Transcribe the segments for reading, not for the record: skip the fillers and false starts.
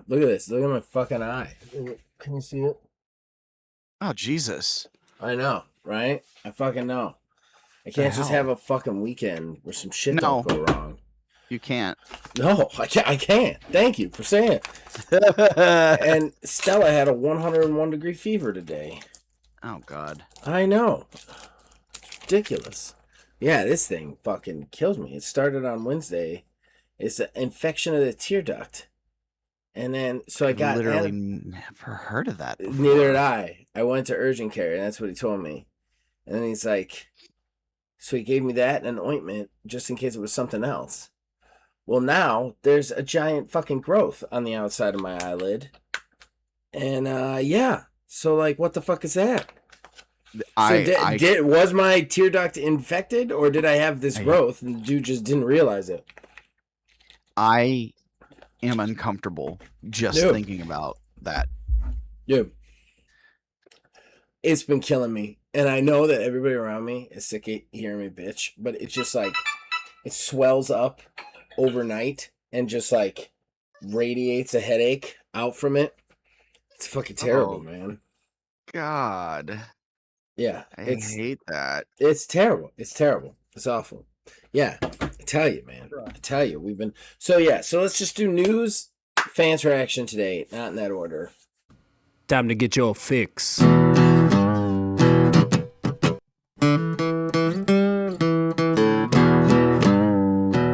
Look at this. Look at my fucking eye. Can you see it? Oh, Jesus. I know, right? I fucking know. I The can't just hell? have a fucking weekend where some shit No. don't go wrong. You can't. No, I can't. Thank you for saying it. And Stella had a 101 degree fever today. Oh, God. I know. It's ridiculous. Yeah, this thing fucking kills me. It started on Wednesday. It's an infection of the tear duct. And then, so I got... literally never heard of that before. Neither did I. I went to urgent care, and that's what he told me. And then he's like... So he gave me that and an ointment, just in case it was something else. Well, now, there's a giant fucking growth on the outside of my eyelid. And, yeah. So, like, what the fuck is that? Was my tear duct infected, or did I have this growth and the dude just didn't realize it? I am uncomfortable just thinking about that. Dude, it's been killing me. And I know that everybody around me is sick of hearing me bitch, but it's just like, it swells up overnight and just like radiates a headache out from it. It's fucking terrible, man. God. Yeah. I hate that. It's terrible. It's terrible. It's awful. Yeah. I tell you, man. I tell you, we've been... So, yeah. So, let's just do news, fan interaction today. Not in that order. Time to get your fix.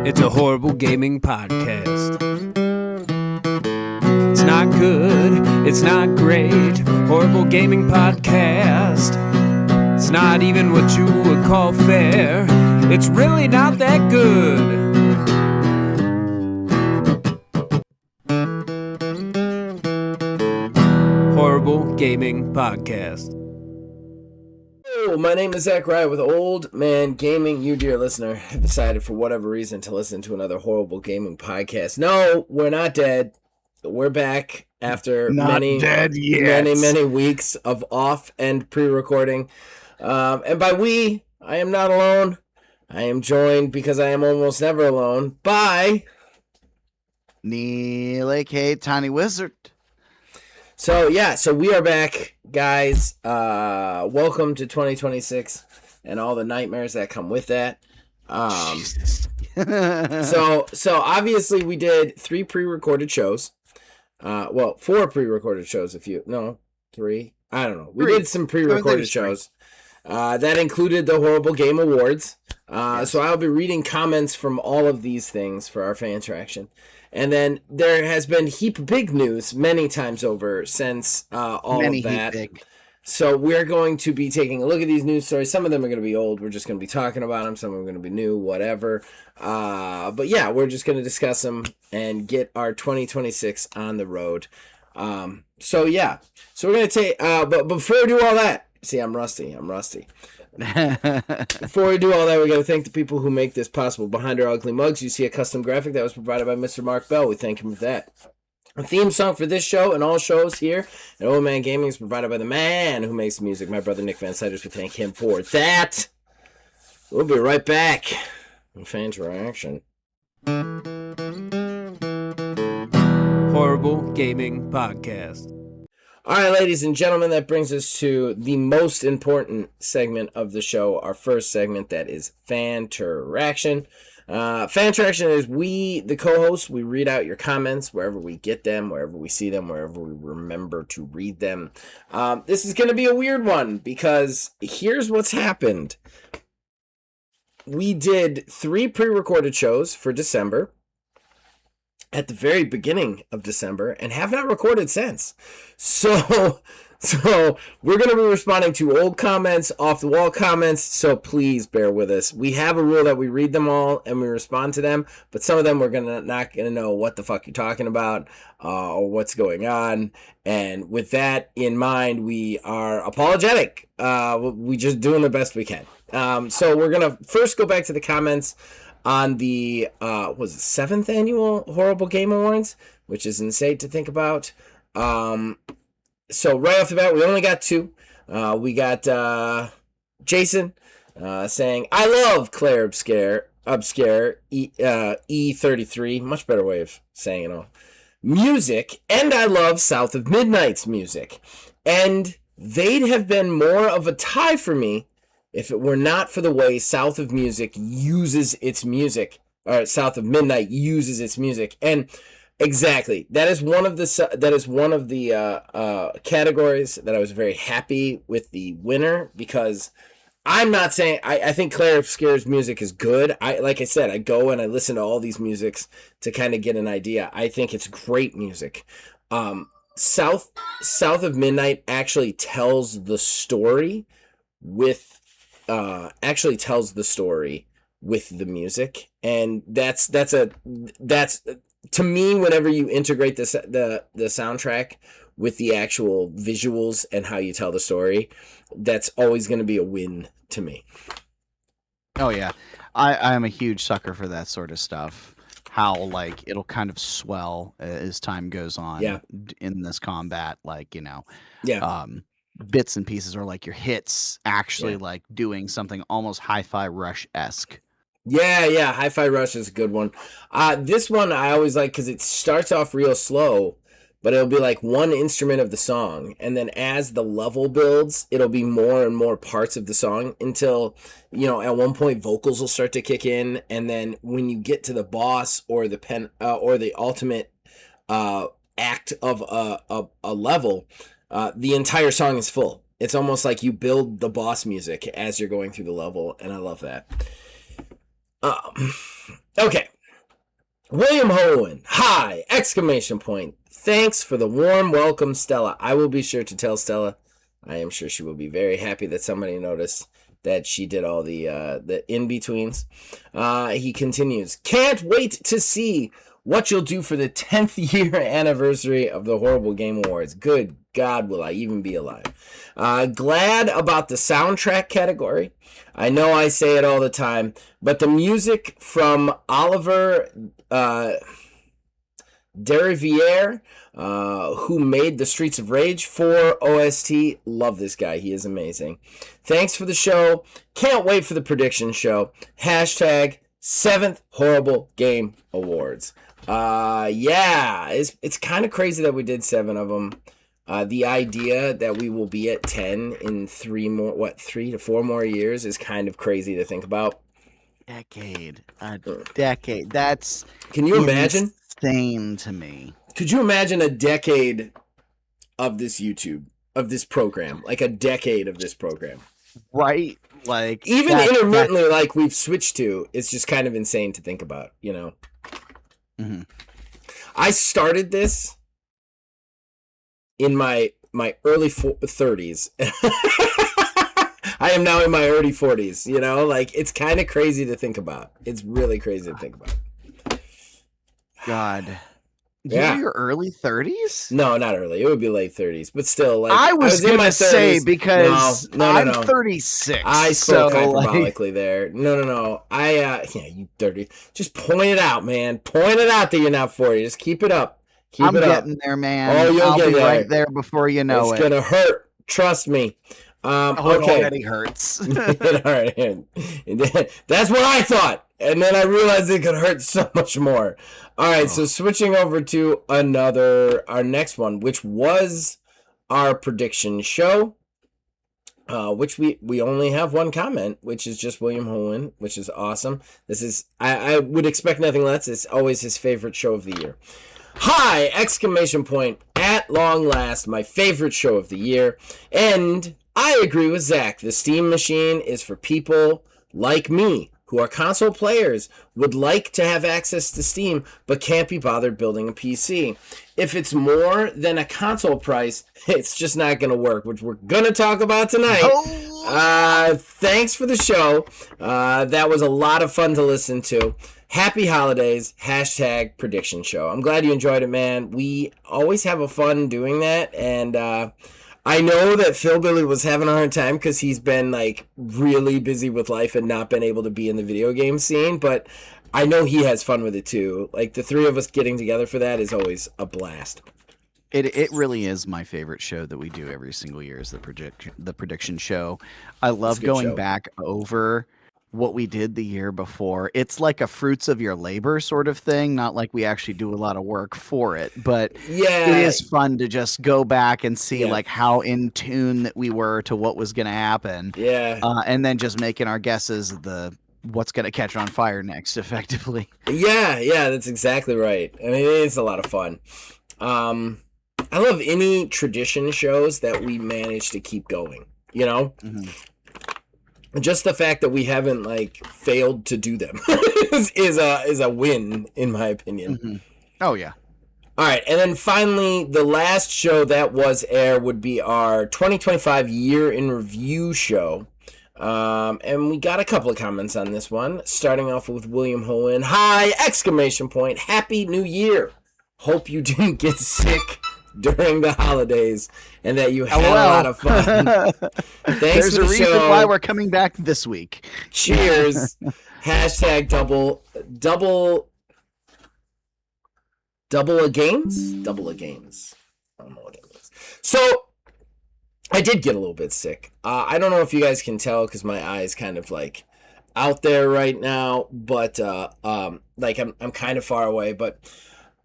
It's a horrible gaming podcast. It's not good. It's not great. Horrible gaming podcast. It's not even what you would call fair. It's really not that good. Horrible Gaming Podcast. Hello, my name is Zach Wright with Old Man Gaming. You, dear listener, have decided for whatever reason to listen to another horrible gaming podcast. No, we're not dead. We're back after many weeks of off and pre-recording. And by we, I am not alone. I am joined, because I am almost never alone, by... Neil, a.k.a. Tiny Wizard. So, yeah, so we are back, guys. Welcome to 2026 and all the nightmares that come with that. Jesus. So obviously we did 3 pre-recorded shows. 4 pre-recorded shows, 3. I don't know. We did some pre-recorded shows. That included the Horrible Game Awards. Yes. So I'll be reading comments from all of these things for our fan interaction. And then there has been heap big news many times over since all of that. So we're going to be taking a look at these news stories. Some of them are going to be old. We're just going to be talking about them. Some of them are going to be new, whatever. But yeah, we're just going to discuss them and get our 2026 on the road. So yeah. So we're going to take... but before we do all that... See, I'm rusty. Before we do all that, we got to thank the people who make this possible. Behind our ugly mugs, you see a custom graphic that was provided by Mr. Mark Bell. We thank him for that. A theme song for this show and all shows here at Old Man Gaming is provided by the man who makes music, my brother Nick Van Siders. We thank him for that. We'll be right back with fan interaction. Horrible Gaming Podcast. All right, ladies and gentlemen, that brings us to the most important segment of the show, our first segment, that is fan interaction. Fan interaction is we, the co-hosts, we read out your comments wherever we get them, wherever we see them, wherever we remember to read them. This is going to be a weird one, because here's what's happened. We did 3 pre-recorded shows for December at the very beginning of December and have not recorded since. So we're going to be responding to old comments, off-the-wall comments, so please bear with us. We have a rule that we read them all and we respond to them, but some of them we're not going to know what the fuck you're talking about or what's going on. And with that in mind, we are apologetic. We just doing the best we can. So we're going to first go back to the comments on the 7th annual Horrible Game Awards, which is insane to think about. So right off the bat, we only got 2. We got Jason saying, "I love Claire Obscure E33." Much better way of saying it all. music, and I love South of Midnight's music. And they'd have been more of a tie for me if it were not for the way South of Music uses its music, or South of Midnight uses its music. And exactly, that is one of the categories that I was very happy with the winner, because I'm not saying I think Claire Obscure's music is good. Like I said, I go and I listen to all these musics to kind of get an idea. I think it's great music. South of Midnight actually tells the story with the music, and that's to me, whenever you integrate the soundtrack with the actual visuals and how you tell the story, that's always going to be a win to me. Oh yeah, I am a huge sucker for that sort of stuff. How like it'll kind of swell as time goes on. Yeah. In this combat, like Yeah. Bits and pieces, or like your hits actually Yeah. like doing something almost Hi-Fi Rush-esque. Yeah, Hi-Fi Rush is a good one. This one I always like because it starts off real slow, but it'll be like one instrument of the song, and then as the level builds, it'll be more and more parts of the song until, at one point vocals will start to kick in, and then when you get to the boss or the ultimate act of a level, the entire song is full. It's almost like you build the boss music as you're going through the level, and I love that. Okay. William Hohen, hi! Exclamation point. Thanks for the warm welcome, Stella. I will be sure to tell Stella. I am sure she will be very happy that somebody noticed that she did all the in-betweens. He continues, can't wait to see what you'll do for the 10th year anniversary of the Horrible Game Awards. Good God, will I even be alive. Glad about the soundtrack category. I know I say it all the time, but the music from Oliver Deriviere, who made the Streets of Rage 4 OST, love this guy. He is amazing. Thanks for the show. Can't wait for the prediction show. Hashtag 7th Horrible Game Awards. Yeah, it's kind of crazy that we did 7 of them. The idea that we will be at 10 in 3 to 4 more years is kind of crazy to think about. A decade. That's Can you imagine? Insane to me. Could you imagine a decade of this YouTube, of this program, like a decade of this program? Right? Like even intermittently, like we've switched to, it's just kind of insane to think about, Mm-hmm. I started this in my early 30s. I am now in my early 40s, like it's kind of crazy to think about. It's really crazy to think about. God. Yeah. You're your early 30s? No, not early. It would be late 30s, but still, like I was in my 30s. Say because I'm no. 36. I spoke hyperbolically like... there. No. You 30. Just point it out, man. Point it out that you're not 40. Just keep it up. I'm getting there, man. Oh, you'll get there. Right there before you know it's gonna hurt. Trust me. It Okay. already hurts. All right. That's what I thought, and then I realized it could hurt so much more. All right, so switching over to our next one, which was our prediction show, which we only have one comment, which is just William Hohen, which is awesome. This is I would expect nothing less. It's always his favorite show of the year. Hi! Exclamation point. At long last, my favorite show of the year. And I agree with Zach. The Steam Machine is for people like me, who are console players, would like to have access to Steam, but can't be bothered building a PC. If it's more than a console price, it's just not going to work, which we're going to talk about tonight. Thanks for the show. That was a lot of fun to listen to. Happy holidays, hashtag prediction show. I'm glad you enjoyed it, man. We always have a fun doing that, and I know that Philbilly was having a hard time because he's been like really busy with life and not been able to be in the video game scene, but I know he has fun with it too. Like the three of us getting together for that is always a blast. It really is my favorite show that we do every single year is the prediction show. I love going back over what we did the year before. It's like a fruits of your labor sort of thing, not like we actually do a lot of work for it, but Yeah, it is fun to just go back and see Yeah. like how in tune that we were to what was going to happen. yeah, And then just making our guesses of what's going to catch on fire next effectively. yeah. That's exactly right. I mean, it is a lot of fun. I love any tradition shows that we manage to keep going. You know, just the fact that we haven't like failed to do them is a win in my opinion. Oh yeah. All right, and then finally, the last show that was air would be our 2025 year in review show. And we got a couple of comments on this one, starting off with William Hohen. Hi! Exclamation point! Happy New Year! Hope you didn't get sick during the holidays and that you had a lot of fun. Thanks There's for a the reason show. why we're coming back this week. Cheers. Hashtag double a games? Double a games. I don't know what that means. So, I did get a little bit sick. I don't know if you guys can tell because my eye is kind of like out there right now, but like I'm kind of far away, but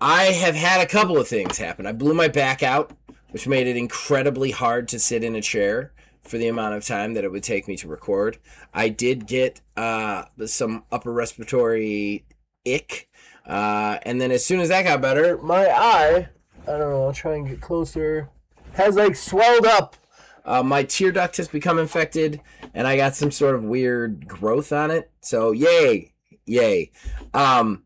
I have had a couple of things happen. I blew my back out, which made it incredibly hard to sit in a chair for the amount of time that it would take me to record. I did get some upper respiratory ick, and then as soon as that got better, my eye, I don't know, I'll try and get closer, has like swelled up. My tear duct has become infected, and I got some sort of weird growth on it. So yay. I'm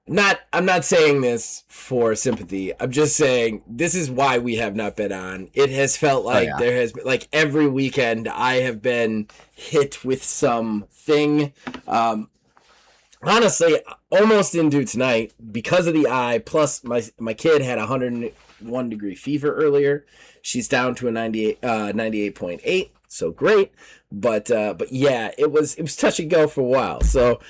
not saying this for sympathy. I'm just saying this is why we have not been on. It has felt like there has been, like every weekend I have been hit with something. Honestly, almost didn't do tonight because of the eye. Plus, my kid had 101 degree fever earlier. She's down to a 98.8, so great. But yeah, it was touch and go for a while. So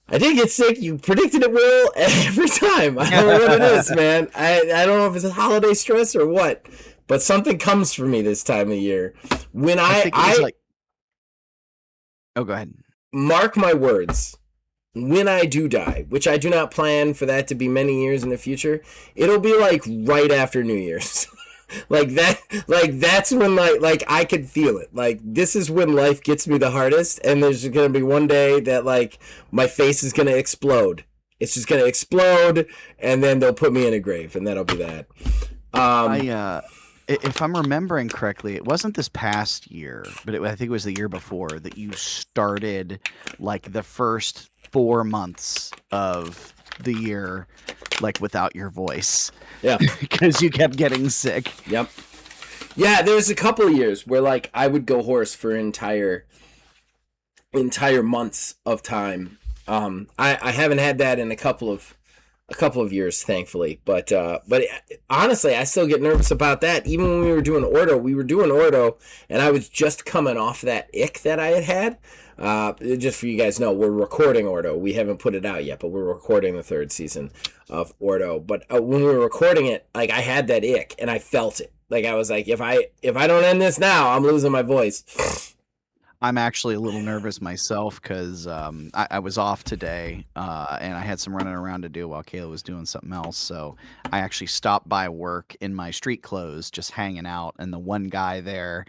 I did get sick. You predicted it, Will, every time. I don't know what it is, man. I don't know if it's a holiday stress or what, but something comes for me this time of year. When Oh, go ahead. Mark my words, when I do die, which I do not plan for that to be many years in the future, it'll be like right after New Year's. That's when like I could feel it. Like this is when life gets me the hardest, and there's gonna be one day that like my face is gonna explode. It's just gonna explode, and then they'll put me in a grave, and that'll be that. If I'm remembering correctly, it wasn't this past year, but I think it was the year before that you started like the first 4 months of the year like without your voice. Yeah. Because you kept getting sick. Yep. Yeah, there's a couple of years where like I would go hoarse for entire months of time. I haven't had that in a couple of years, thankfully. But honestly, I still get nervous about that. Even when we were doing ordo, and I was just coming off that ick that I had. Just for you guys know, we're recording Ordo. We haven't put it out yet, but we're recording the 3rd season of Ordo. But when we were recording it, like I had that ick and I felt it. Like I was like, if I don't end this now, I'm losing my voice. I'm actually a little nervous myself because I was off today and I had some running around to do while Kayla was doing something else. So I actually stopped by work in my street clothes, just hanging out. And the one guy there,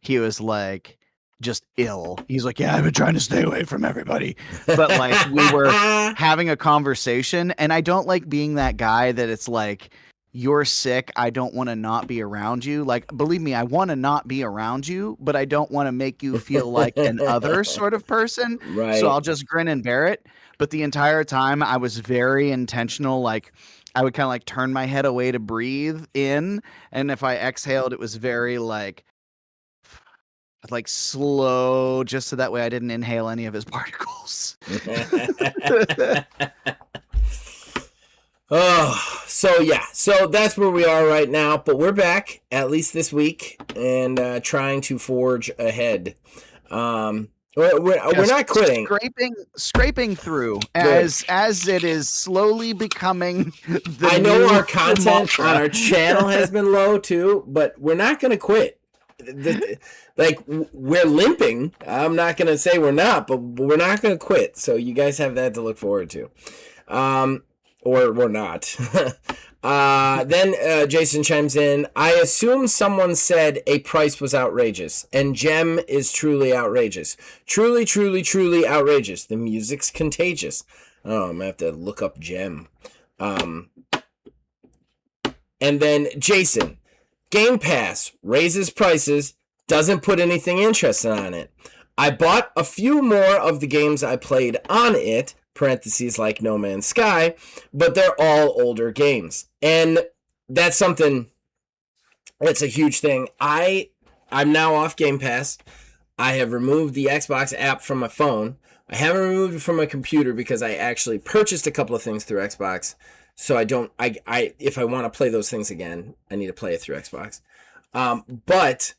he was like, just ill. He's like, yeah, I've been trying to stay away from everybody. But like we were having a conversation, and I don't like being that guy that it's like, you're sick, I don't want to not be around you. Like, believe me, I want to not be around you, but I don't want to make you feel like an other sort of person. Right. So I'll just grin and bear it. But the entire time I was very intentional. Like I would kind of like turn my head away to breathe in. And if I exhaled, it was very like slow, just so that way I didn't inhale any of his particles. Oh, so that's where we are right now, but we're back at least this week and trying to forge ahead. We're not quitting. Scraping through as it is slowly becoming. I know our content on our channel has been low too, but we're not going to quit. we're limping. I'm not gonna say we're not, but we're not gonna quit. So you guys have that to look forward to, or we're not. Then Jason chimes in. I assume someone said a price was outrageous, and Gem is truly outrageous. Truly, truly, truly outrageous. The music's contagious. Oh, I'm gonna have to look up Gem. And then Jason, Game Pass raises prices, doesn't put anything interesting on it. I bought a few more of the games I played on it, parentheses like No Man's Sky, but they're all older games. And that's something, that's a huge thing. I'm now off Game Pass. I have removed the Xbox app from my phone. I haven't removed it from my computer because I actually purchased a couple of things through Xbox. So if I want to play those things again, I need to play it through Xbox. But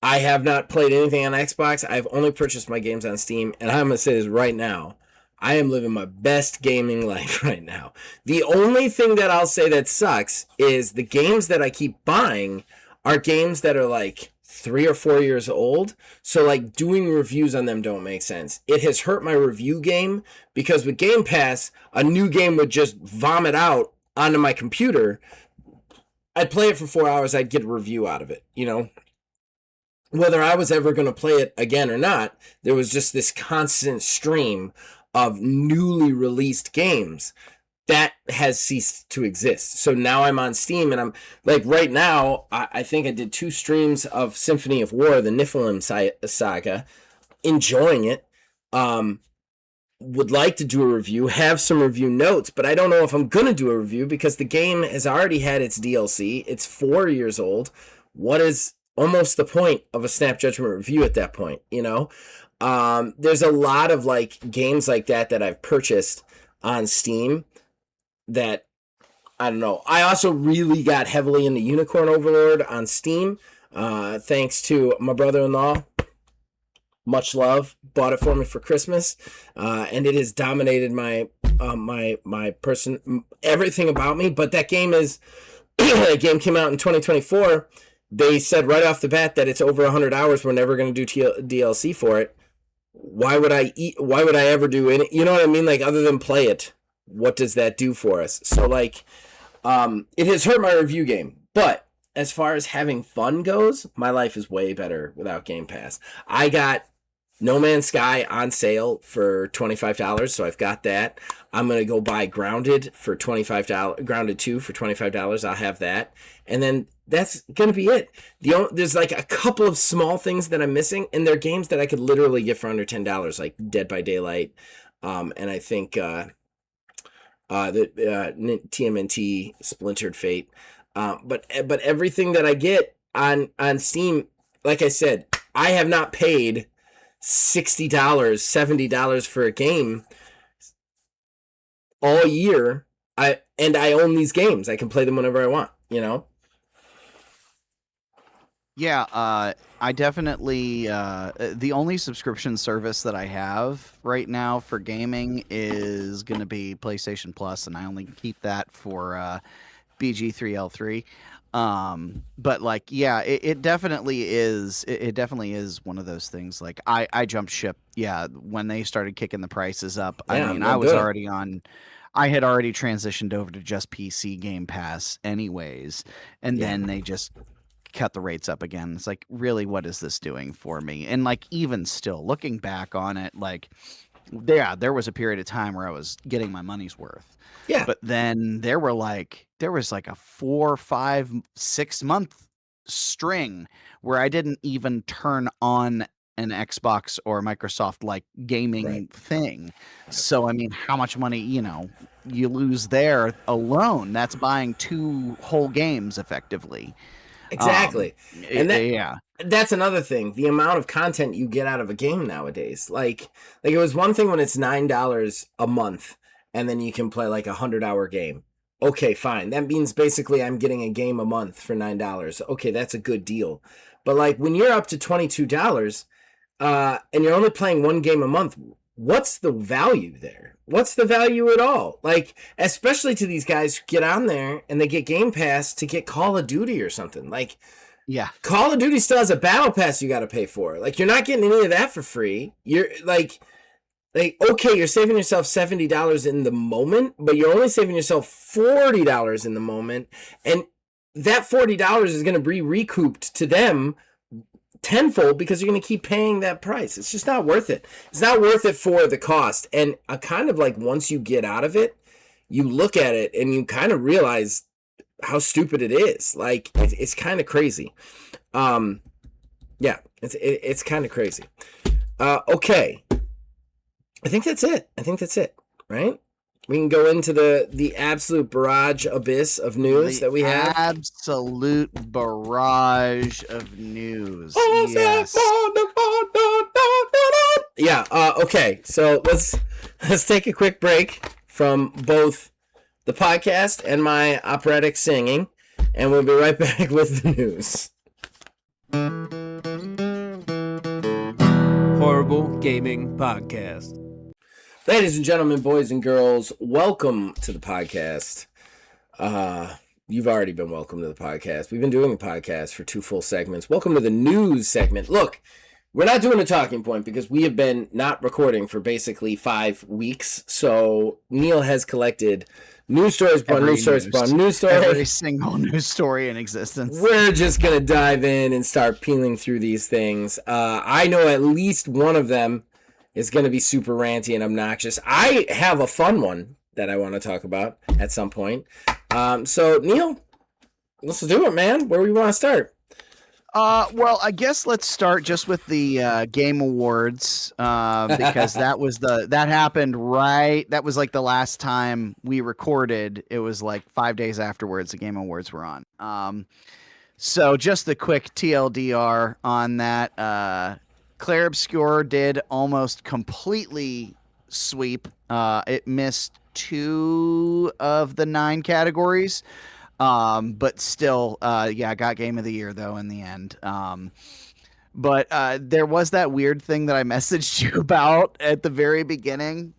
I have not played anything on Xbox. I've only purchased my games on Steam. And I'm going to say this right now. I am living my best gaming life right now. The only thing that I'll say that sucks is the games that I keep buying are games that are like 3 or 4 years old. So like doing reviews on them don't make sense. It has hurt my review game because with Game Pass, a new game would just vomit out onto my computer. I'd play it for 4 hours. I'd get a review out of it, you know? Whether I was ever going to play it again or not, there was just this constant stream of newly released games that has ceased to exist. So now I'm on Steam and I'm like right now, I think I did 2 streams of Symphony of War, the Niflheim saga, enjoying it. Would like to do a review, have some review notes, but I don't know if I'm going to do a review because the game has already had its DLC. It's 4 years old. What is almost the point of a Snap Judgment review at that point, you know? There's a lot of like games like that I've purchased on Steam that I don't know. I also really got heavily into Unicorn Overlord on Steam, thanks to my brother-in-law. Much love, bought it for me for Christmas, and it has dominated my person, everything about me. But that game that game came out in 2024. They said right off the bat that it's over 100 hours. We're never going to do DLC for it. Why would I ever do it? You know what I mean? Like, other than play it, what does that do for us? So, like, it has hurt my review game. But as far as having fun goes, my life is way better without Game Pass. I got No Man's Sky on sale for $25, so I've got that. I'm going to go buy Grounded for $25, Grounded 2 for $25. I'll have that. And then that's going to be it. There's like a couple of small things that I'm missing, and they're games that I could literally get for under $10, like Dead by Daylight, and I think the TMNT Splintered Fate. But everything that I get on Steam, like I said, I have not paid $60, $70 for a game all year. I own these games. I can play them whenever I want, you know? Yeah, I definitely the only subscription service that I have right now for gaming is going to be PlayStation Plus, and I only keep that for BG3L3. But like, yeah, it definitely is. It definitely is one of those things. Like, I jumped ship. Yeah, when they started kicking the prices up. Yeah, I mean, I was already on. I had already transitioned over to just PC Game Pass, anyways, and then they just cut the rates up again. It's like, really, what is this doing for me? And like, even still, looking back on it, like, yeah, there was a period of time where I was getting my money's worth. Yeah. But then there was like a 4, 5, 6 month string where I didn't even turn on an Xbox or Microsoft like gaming thing. So I mean, how much money, you lose there alone? That's buying 2 whole games effectively. Exactly. And that's another thing. The amount of content you get out of a game nowadays. Like it was one thing when it's $9 a month and then you can play like 100-hour game. Okay, fine. That means basically I'm getting a game a month for $9. Okay, that's a good deal. But like when you're up to $22 and you're only playing 1 game a month, what's the value there? What's the value at all? Like, especially to these guys who get on there and they get Game Pass to get Call of Duty or something. Like, Yeah. Call of Duty still has a battle pass you got to pay for. Like, you're not getting any of that for free. You're like, okay, you're saving yourself $70 in the moment, but you're only saving yourself $40 in the moment, and that $40 is going to be recouped to them tenfold because you're going to keep paying that price. It's just not worth it. It's not worth it for the cost. And kind of like once you get out of it, you look at it and you kind of realize how stupid it is. Like, it's kind of crazy. Yeah, it's kind of crazy. Okay. I think that's it, right? We can go into the absolute barrage abyss of news that we have. Absolute barrage of news. Yes. Yeah, okay. So let's take a quick break from both the podcast and my operatic singing, and we'll be right back with the news. Horrible Gaming Podcast. Ladies and gentlemen, boys and girls, welcome to the podcast. You've already been welcome to the podcast. We've been doing the podcast for 2 full segments. Welcome to the news segment. Look, we're not doing a talking point because we have been not recording for basically 5 weeks. So Neil has collected news stories, news story. Every single news story in existence. We're just going to dive in and start peeling through these things. I know at least one of them is going to be super ranty and obnoxious. I have a fun one that I want to talk about at some point. So, Neil, let's do it, man. Where do we want to start? Well, I guess let's start just with the Game Awards because that happened right. That was like the last time we recorded. It was like 5 days afterwards the Game Awards were on. So just a quick TLDR on that. Claire Obscure did almost completely sweep. It missed 2 of the 9 categories. But still, got Game of the Year though in the end. But there was that weird thing that I messaged you about at the very beginning.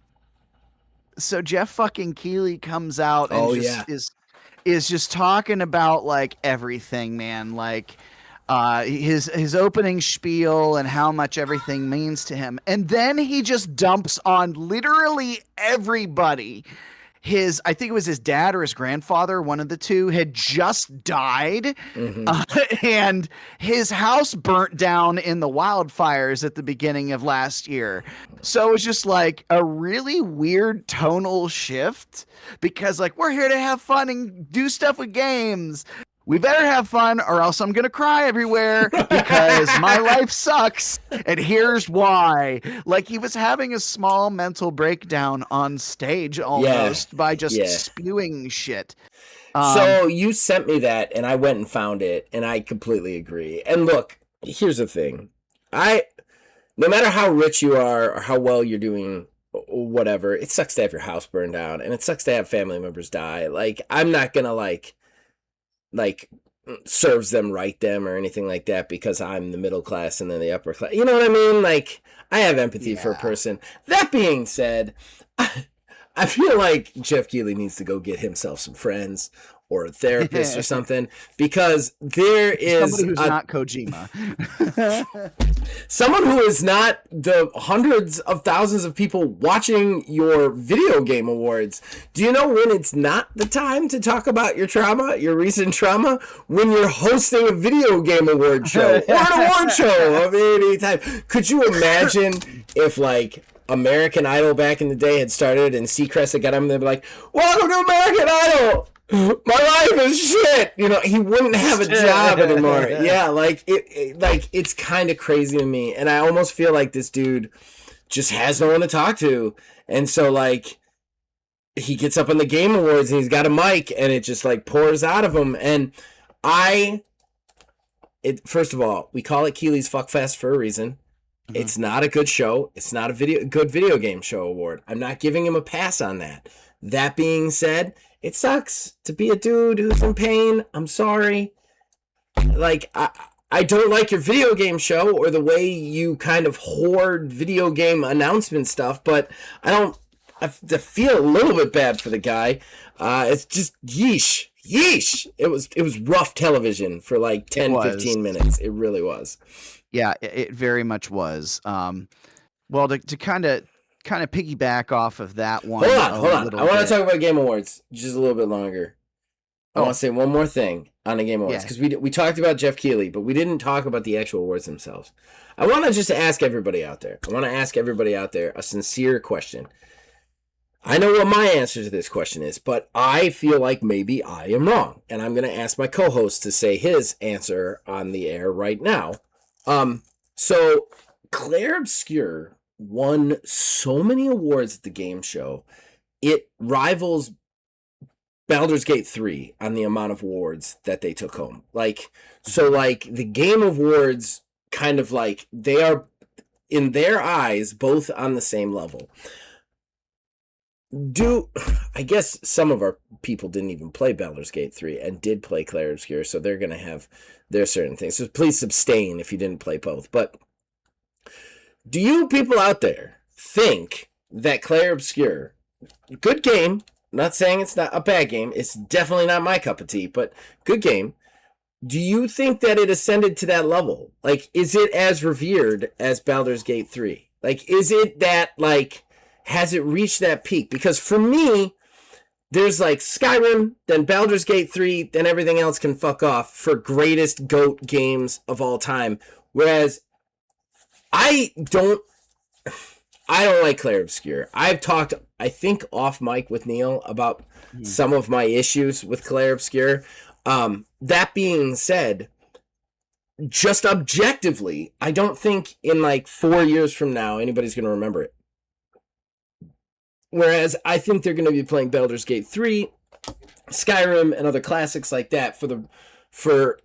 So Jeff fucking Keighley comes out and is just talking about like everything, man. Like his opening spiel and how much everything means to him. And then he just dumps on literally everybody. I think it was his dad or his grandfather, one of the two, had just died. Mm-hmm. And his house burnt down in the wildfires at the beginning of last year. So it was just like a really weird tonal shift because like, we're here to have fun and do stuff with games. We better have fun or else I'm going to cry everywhere because my life sucks. And here's why. Like he was having a small mental breakdown on stage almost by just spewing shit. So you sent me that and I went and found it and I completely agree. And look, here's the thing. No matter how rich you are or how well you're doing whatever, it sucks to have your house burned down and it sucks to have family members die. Like I'm not going to like serves them right them or anything like that because I'm the middle class and then the upper class. You know what I mean? Like I have empathy for a person. That being said, I feel like Jeff Keighley needs to go get himself some friends or a therapist or something because there is somebody who's not Kojima. Someone who is not the hundreds of thousands of people watching your video game awards. Do you know when it's not the time to talk about your trauma, your recent trauma? When you're hosting a video game award show or an award show of any type. Could you imagine if like American Idol back in the day had started and Seacrest had got him and they'd be like, welcome to American Idol! My life is shit. You know, he wouldn't have a job anymore. Yeah, like it's kind of crazy to me, and I almost feel like this dude just has no one to talk to, and so like he gets up on the Game Awards and he's got a mic, and it just like pours out of him. And first of all, we call it Keighley's Fuckfest for a reason. Mm-hmm. It's not a good show. It's not a good video game show award. I'm not giving him a pass on that. That being said, it sucks to be a dude who's in pain. I'm sorry. Like, I don't like your video game show or the way you kind of hoard video game announcement stuff, but I feel a little bit bad for the guy. It's just yeesh. yeesh, it was rough television for like 10, 15 minutes. It really was. Yeah, it very much was. Well, to kind of piggyback off of that one. Hold on. I want to talk about Game Awards just a little bit longer. I want to say one more thing on the Game Awards, because we talked about Jeff Keighley, but we didn't talk about the actual awards themselves. I want to just ask everybody out there. A sincere question. I know what my answer to this question is, but I feel like maybe I am wrong, and I'm going to ask my co-host to say his answer on the air right now. So Clair Obscur won so many awards at the game show, it rivals Baldur's Gate 3 on the amount of awards that they took home. Like, so like the Game Awards kind of like, they are in their eyes both on the same level. I guess some of our people didn't even play Baldur's Gate 3 and did play Clair Obscur, so they're going to have their certain things. So please abstain if you didn't play both. But do you people out there think that Clair Obscur, good game, I'm not saying it's not a bad game, it's definitely not my cup of tea, but good game, do you think that it ascended to that level? Like, is it as revered as Baldur's Gate 3? Like, is it that, like, has it reached that peak? Because for me, there's like Skyrim, then Baldur's Gate 3, then everything else can fuck off for greatest GOAT games of all time. Whereas I don't like Clair Obscur. I've talked, I think, off mic with Neil about some of my issues with Clair Obscur. That being said, just objectively, I don't think in like 4 years from now anybody's going to remember it. Whereas I think they're going to be playing Baldur's Gate 3, Skyrim, and other classics like that for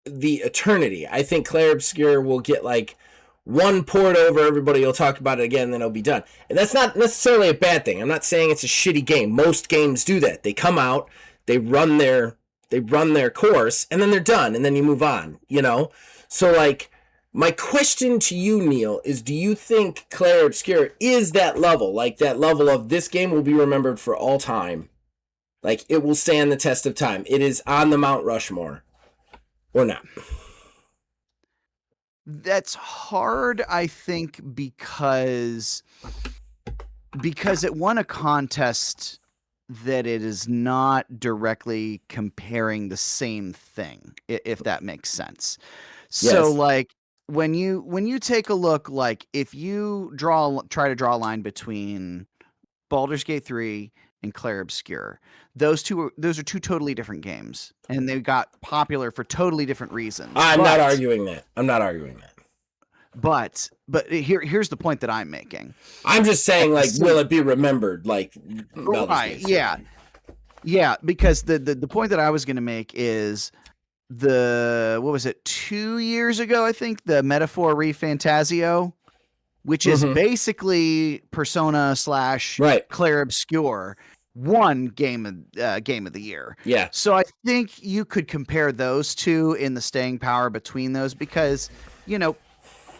the eternity. I think Clair Obscur will get like one port over, everybody will talk about it again, and then it'll be done. And that's not necessarily a bad thing. I'm not saying it's a shitty game. Most games do that. They come out, they run their course, and then they're done, and then you move on, you know? So like, my question to you, Neil, is do you think Clair Obscur is that level? Like that level of this game will be remembered for all time? Like it will stand the test of time. It is on the Mount Rushmore. Or not? That's hard, I think, because it won a contest that it is not directly comparing the same thing, if that makes sense. So Yes. like, when you take a look, like if you try to draw a line between Baldur's Gate 3 and Clair Obscur, those are two totally different games, and they got popular for totally different reasons. I'm not arguing that. But here's the point that I'm making. I'm just saying, like, will it be remembered? Like, Baldur's Gate 3? Yeah. Because the point that I was going to make is what was it, 2 years ago, I think, the Metaphor ReFantazio, which is basically Persona / Clair Obscur, won game of the year. Yeah. So I think you could compare those two in the staying power between those, because, you know,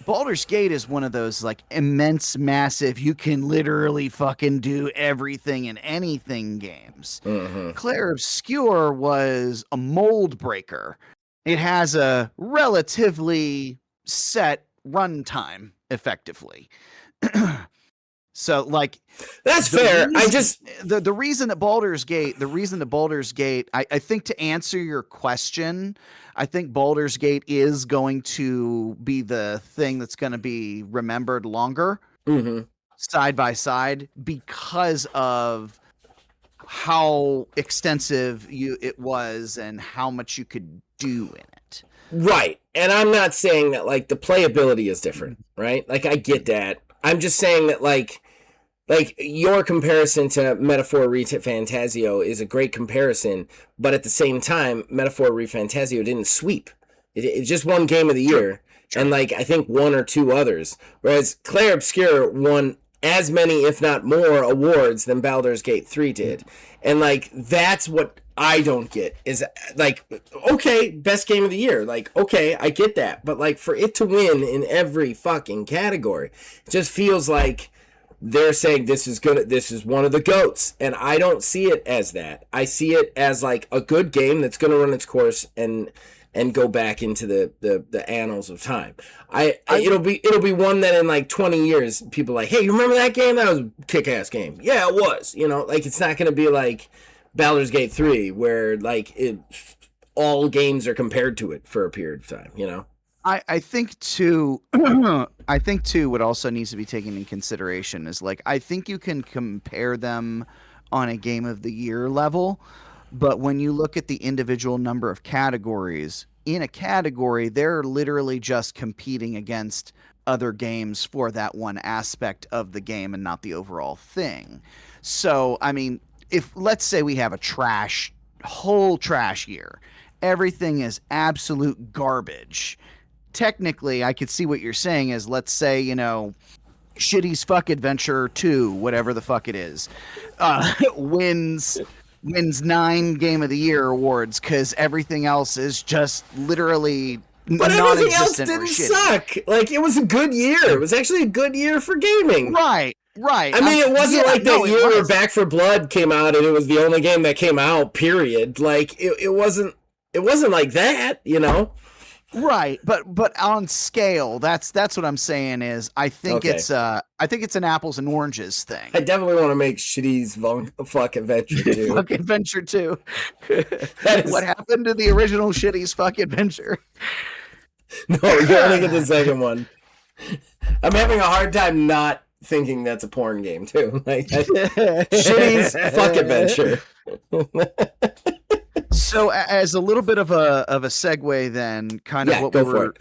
Baldur's Gate is one of those like immense, massive, you can literally fucking do everything and anything games. Clair Obscur was a mold breaker. It has a relatively set runtime, effectively. So like, that's fair. The reason that Baldur's Gate, I think, to answer your question, I think Baldur's Gate is going to be the thing that's going to be remembered longer, side by side, because of how extensive it was and how much you could do in it. Right. And I'm not saying that like the playability is different, right? Like I get that. I'm just saying that like your comparison to Metaphor ReFantazio is a great comparison, but at the same time, Metaphor ReFantazio didn't sweep. It just won Game of the Year, and like I think one or two others. Whereas Clair Obscur won as many, if not more, awards than Baldur's Gate 3 did. And like that's what I don't get, is like, okay, best game of the year, like, okay, I get that, but like for it to win in every fucking category, it just feels like they're saying this is one of the GOATs, and I don't see it as that. I see it as like a good game that's gonna run its course and go back into the annals of time. It'll be one that in like 20 years people are like, hey, you remember that game? That was a kick-ass game. Yeah, it was. Like it's not gonna be like Baldur's Gate 3 where like all games are compared to it for a period of time. I think too. I think too. What also needs to be taken in consideration is like I think you can compare them on a game of the year level, but when you look at the individual number of categories in a category, they're literally just competing against other games for that one aspect of the game and not the overall thing. So I mean, if let's say we have a whole trash year, everything is absolute garbage. Technically, I could see what you're saying is, let's say, Shitty's Fuck Adventure 2, whatever the fuck it is, wins 9 Game of the Year awards because everything else is just literally but everything else didn't suck. Like, it was a good year. It was actually a good year for gaming. Right. I mean, it wasn't like that year where Back 4 Blood came out and it was the only game that came out, period. Like, it wasn't like that, Right, but on scale, that's what I'm saying is I think it's an apples and oranges thing. I definitely want to make Shitty's Fuck Adventure 2. Fuck Adventure 2. What happened to the original Shitty's Fuck Adventure? No, you only get the second one. I'm having a hard time not thinking that's a porn game too. Like Shitty's Fuck Adventure. So, as a little bit of a segue, then, kind of what we were.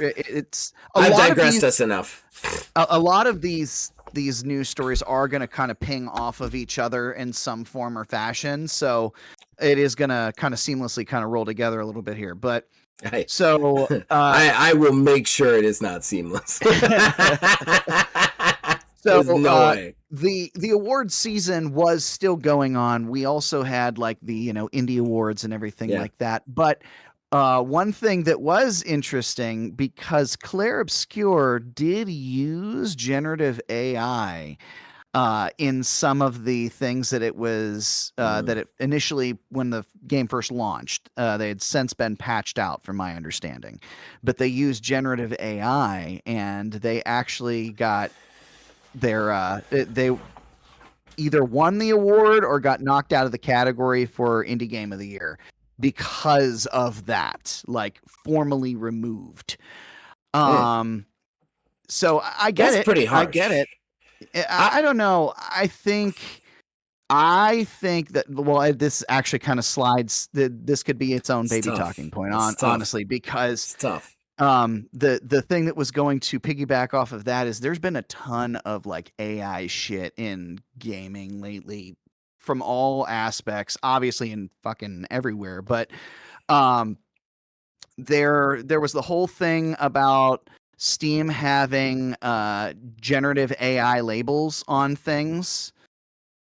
I've digressed us enough. A lot of these news stories are going to kind of ping off of each other in some form or fashion. So, it is going to kind of seamlessly kind of roll together a little bit here. But so, I will make sure it is not seamless. So no way. The awards season was still going on. We also had like the indie awards and everything like that. But one thing that was interesting, because Clair Obscur did use generative AI in some of the things that it was that it initially, when the game first launched, they had since been patched out, from my understanding. But they used generative AI, and they actually got they either won the award or got knocked out of the category for Indie Game of the Year because of that, like formally removed. So I get it. That's pretty harsh. I get it. I don't know. I think that, well, this actually kind of slides. This could be its own baby talking point, honestly, because it's tough. The thing that was going to piggyback off of that is there's been a ton of like AI shit in gaming lately from all aspects, obviously in fucking everywhere. But there was the whole thing about Steam having generative AI labels on things.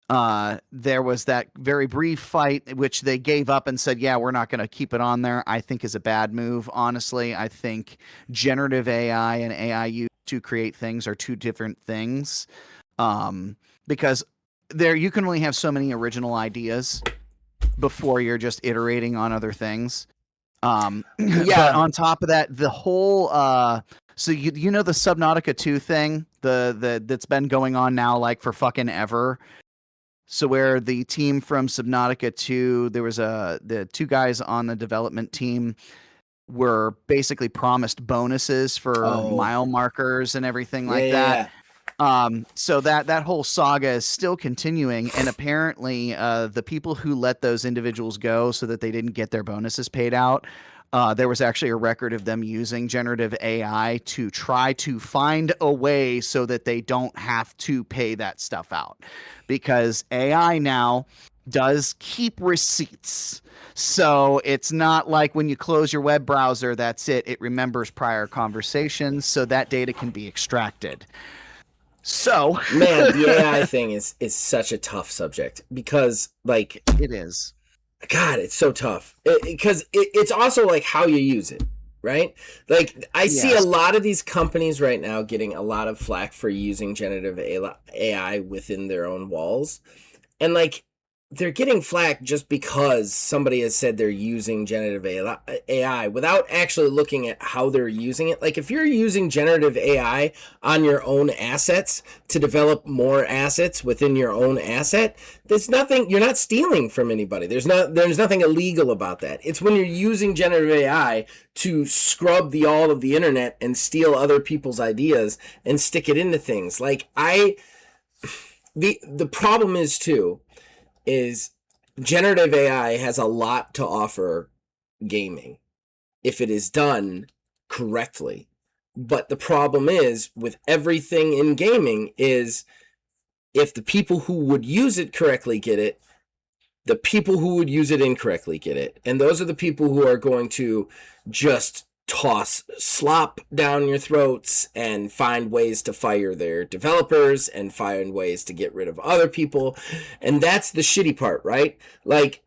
There was that very brief fight, which they gave up and said, yeah, we're not going to keep it on there. I think is a bad move. Honestly, I think generative AI and AI used to create things are two different things. Because you can only have so many original ideas before you're just iterating on other things. But on top of that, the whole, so you know the Subnautica 2 thing, that's been going on now like for fucking ever. So where the team from Subnautica 2, there was the two guys on the development team were basically promised bonuses for mile markers and everything like that. So that whole saga is still continuing, and apparently the people who let those individuals go so that they didn't get their bonuses paid out, there was actually a record of them using generative AI to try to find a way so that they don't have to pay that stuff out, because AI now does keep receipts. So it's not like when you close your web browser, that's it. It remembers prior conversations, so that data can be extracted. So man, the AI thing is such a tough subject, because like it is. God, it's so tough because it's also like how you use it, right? Like, I see a Yes. lot of these companies right now getting a lot of flack for using generative AI within their own walls. And like, they're getting flack just because somebody has said they're using generative AI without actually looking at how they're using it. Like, if you're using generative AI on your own assets to develop more assets within your own asset, there's nothing, you're not stealing from anybody. There's nothing illegal about that. It's when you're using generative AI to scrub all of the internet and steal other people's ideas and stick it into things. Like, the problem is generative AI has a lot to offer gaming if it is done correctly. But the problem is with everything in gaming is if the people who would use it correctly get it, the people who would use it incorrectly get it. And those are the people who are going to just toss slop down your throats and find ways to fire their developers and find ways to get rid of other people. And that's the shitty part, right? Like,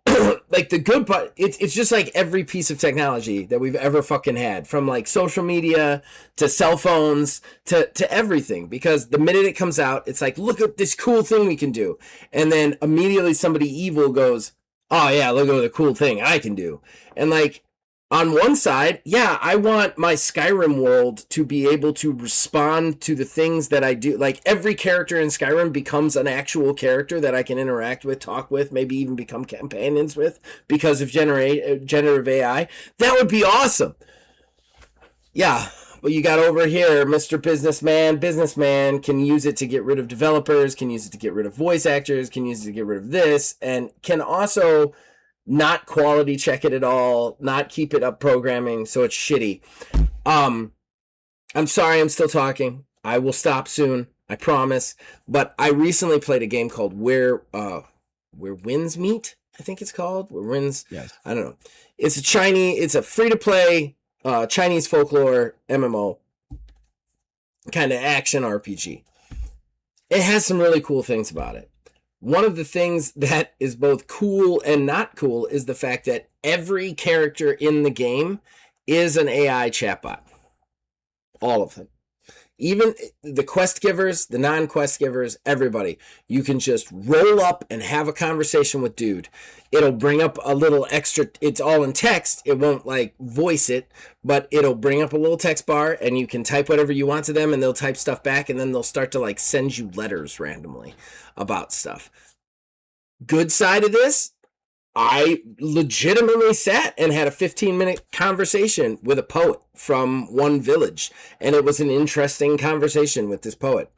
like the good part, it's just like every piece of technology that we've ever fucking had, from like social media to cell phones to everything. Because the minute it comes out, it's like, look at this cool thing we can do. And then immediately somebody evil goes, oh yeah, look at the cool thing I can do. And like, on one side, yeah, I want my Skyrim world to be able to respond to the things that I do. Like, every character in Skyrim becomes an actual character that I can interact with, talk with, maybe even become companions with because of generative AI. That would be awesome. Yeah, but you got over here, Mr. Businessman can use it to get rid of developers, can use it to get rid of voice actors, can use it to get rid of this, and can also not quality check it at all, not keep it up programming, so it's shitty. I'm sorry I'm still talking. I will stop soon, I promise. But I recently played a game called Where Winds Meet, I think it's called. Where Winds, Yes. I don't know. It's a free-to-play Chinese folklore MMO kind of action RPG. It has some really cool things about it. One of the things that is both cool and not cool is the fact that every character in the game is an AI chatbot. All of them. Even the quest givers, the non-quest givers, everybody. You can just roll up and have a conversation with dude. It'll bring up a little extra, it's all in text. It won't like voice it, but it'll bring up a little text bar and you can type whatever you want to them and they'll type stuff back and then they'll start to like send you letters randomly about stuff. Good side of this, I legitimately sat and had a 15-minute conversation with a poet from one village, and it was an interesting conversation with this poet.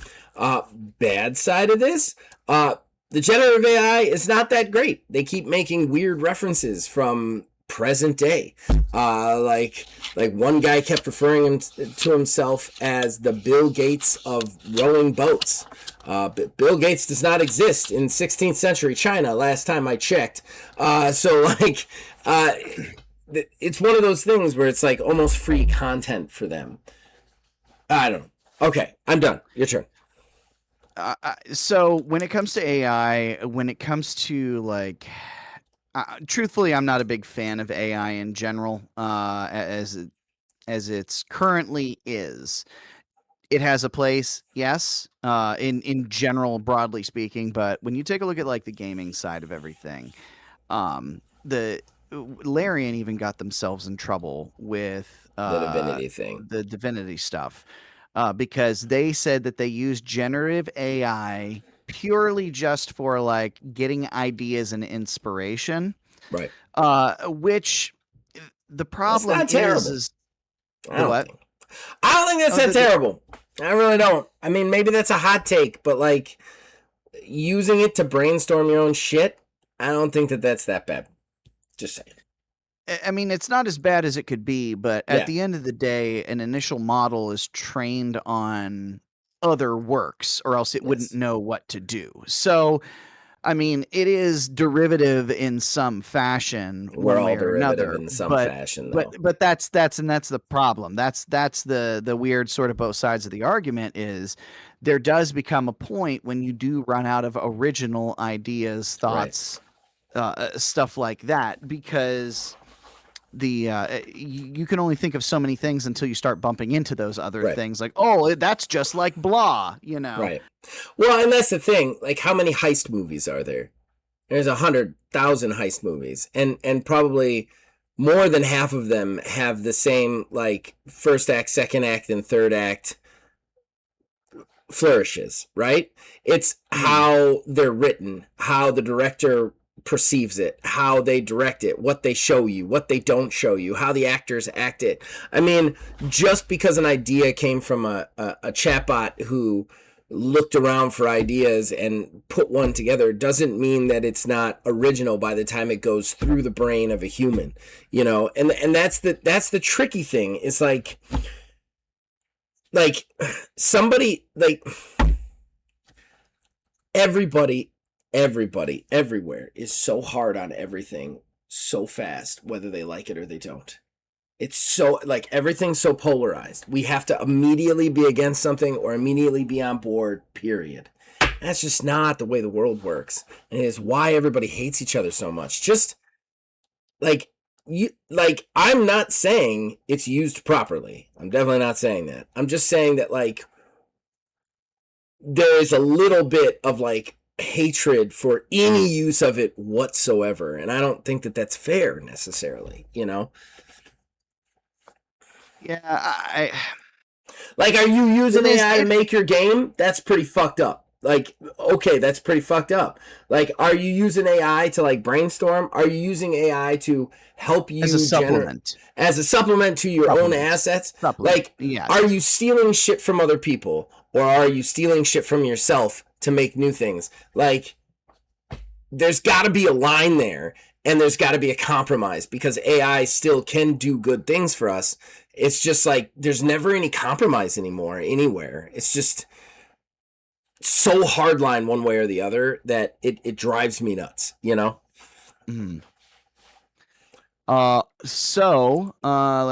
Bad side of this, the generative AI is not that great. They keep making weird references from present day. Like one guy kept referring to himself as the Bill Gates of rowing boats. Bill Gates does not exist in 16th century China, last time I checked. So like, it's one of those things where it's like almost free content for them. I don't know. Okay, I'm done. Your turn. So when it comes to AI, when it comes to like, truthfully, I'm not a big fan of AI in general, as it's currently is. It has a place, yes, in general, broadly speaking. But when you take a look at like the gaming side of everything, the Larian even got themselves in trouble with The Divinity thing. the Divinity stuff, because they said that they use generative AI purely just for like getting ideas and inspiration, Right. which the problem not terrible. is I don't what? think. I don't think that's that terrible. I really don't. I mean, maybe that's a hot take, but like using it to brainstorm your own shit, I don't think that's that bad. Just saying. I mean, it's not as bad as it could be, but at Yeah. the end of the day, an initial model is trained on other works, or else it wouldn't Yes. know what to do. So, I mean, it is derivative in some fashion, We're one all way or derivative another. in some But fashion, though. but that's the problem. That's the weird sort of both sides of the argument is there does become a point when you do run out of original ideas, thoughts, stuff like that, because you can only think of so many things until you start bumping into those other Right. things. Like, oh, that's just like blah, you know. Right. Well, and that's the thing. Like, how many heist movies are there? There's 100,000 heist movies, and probably more than half of them have the same like first act, second act, and third act flourishes. Right? It's how they're written, how the director perceives it, how they direct it, what they show you, what they don't show you, how the actors act it. I mean, just because an idea came from a chatbot who looked around for ideas and put one together doesn't mean that it's not original by the time it goes through the brain of a human, you know. And that's the tricky thing. It's like somebody, like, everybody everywhere is so hard on everything so fast, whether they like it or they don't. It's so, like, everything's so polarized. We have to immediately be against something or immediately be on board, period. That's just not the way the world works. And it is why everybody hates each other so much. Just I'm not saying it's used properly. I'm definitely not saying that. I'm just saying that, like, there is a little bit of, like, hatred for any use of it whatsoever. And I don't think that that's fair necessarily, you know? Yeah, Like, are you using AI to make your game? That's pretty fucked up. Like, okay, that's pretty fucked up. Like, are you using AI to, like, brainstorm? Are you using AI to help you as a supplement? As a supplement to your own assets? Like, yeah. Are you stealing shit from other people? Or are you stealing shit from yourself to make new things? Like, there's got to be a line there, and there's got to be a compromise, because AI still can do good things for us. It's just like there's never any compromise anymore anywhere. It's just so hardline one way or the other that it drives me nuts, you know? Mm. Let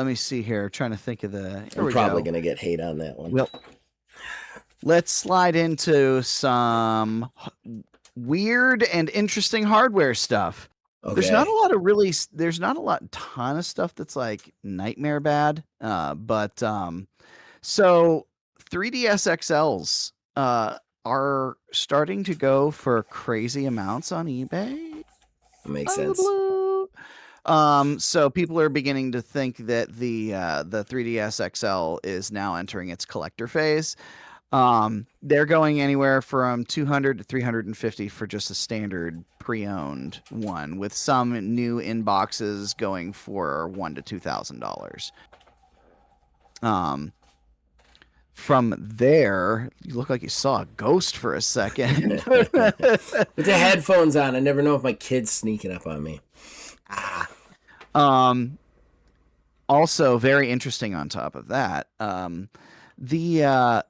me see here. Trying to think of I'm probably going to get hate on that one. Well, let's slide into some weird and interesting hardware stuff. Okay. There's not a ton of stuff that's like nightmare bad. But so 3DS XLs are starting to go for crazy amounts on eBay. Makes sense. So people are beginning to think that the 3DS XL is now entering its collector phase. They're going anywhere from $200 to $350 for just a standard pre-owned one, with some new inboxes going for $1,000 to $2,000. From there, you look like you saw a ghost for a second. With the headphones on, I never know if my kid's sneaking up on me. Also, very interesting on top of that, the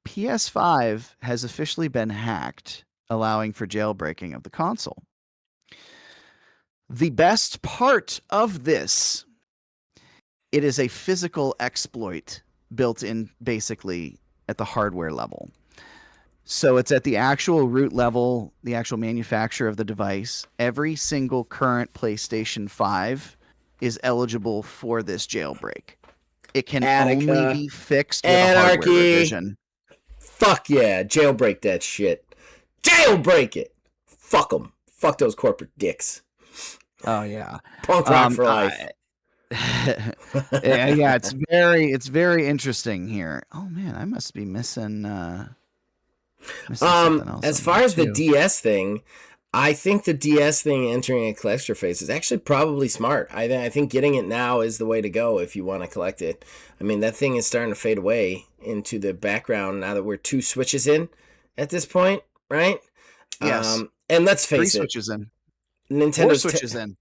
PS5 has officially been hacked, allowing for jailbreaking of the console. The best part of this, it is a physical exploit built in basically at the hardware level. So it's at the actual root level, the actual manufacturer of the device. Every single current PlayStation 5 is eligible for this jailbreak. It can only be fixed with a hardware revision. Fuck yeah, jailbreak that shit. Jailbreak it. Fuck them. Fuck those corporate dicks. Oh yeah. Punk rock for life. Yeah, it's very interesting here. Oh man, I must be missing something else. As far as the DS thing, I think the DS thing entering a collector phase is actually probably smart. I think getting it now is the way to go if you want to collect it. I mean, that thing is starting to fade away into the background now that we're 2 Switches in at this point, right? Yes. And let's face 3 it. Switches in. Nintendo's 4 Switches in.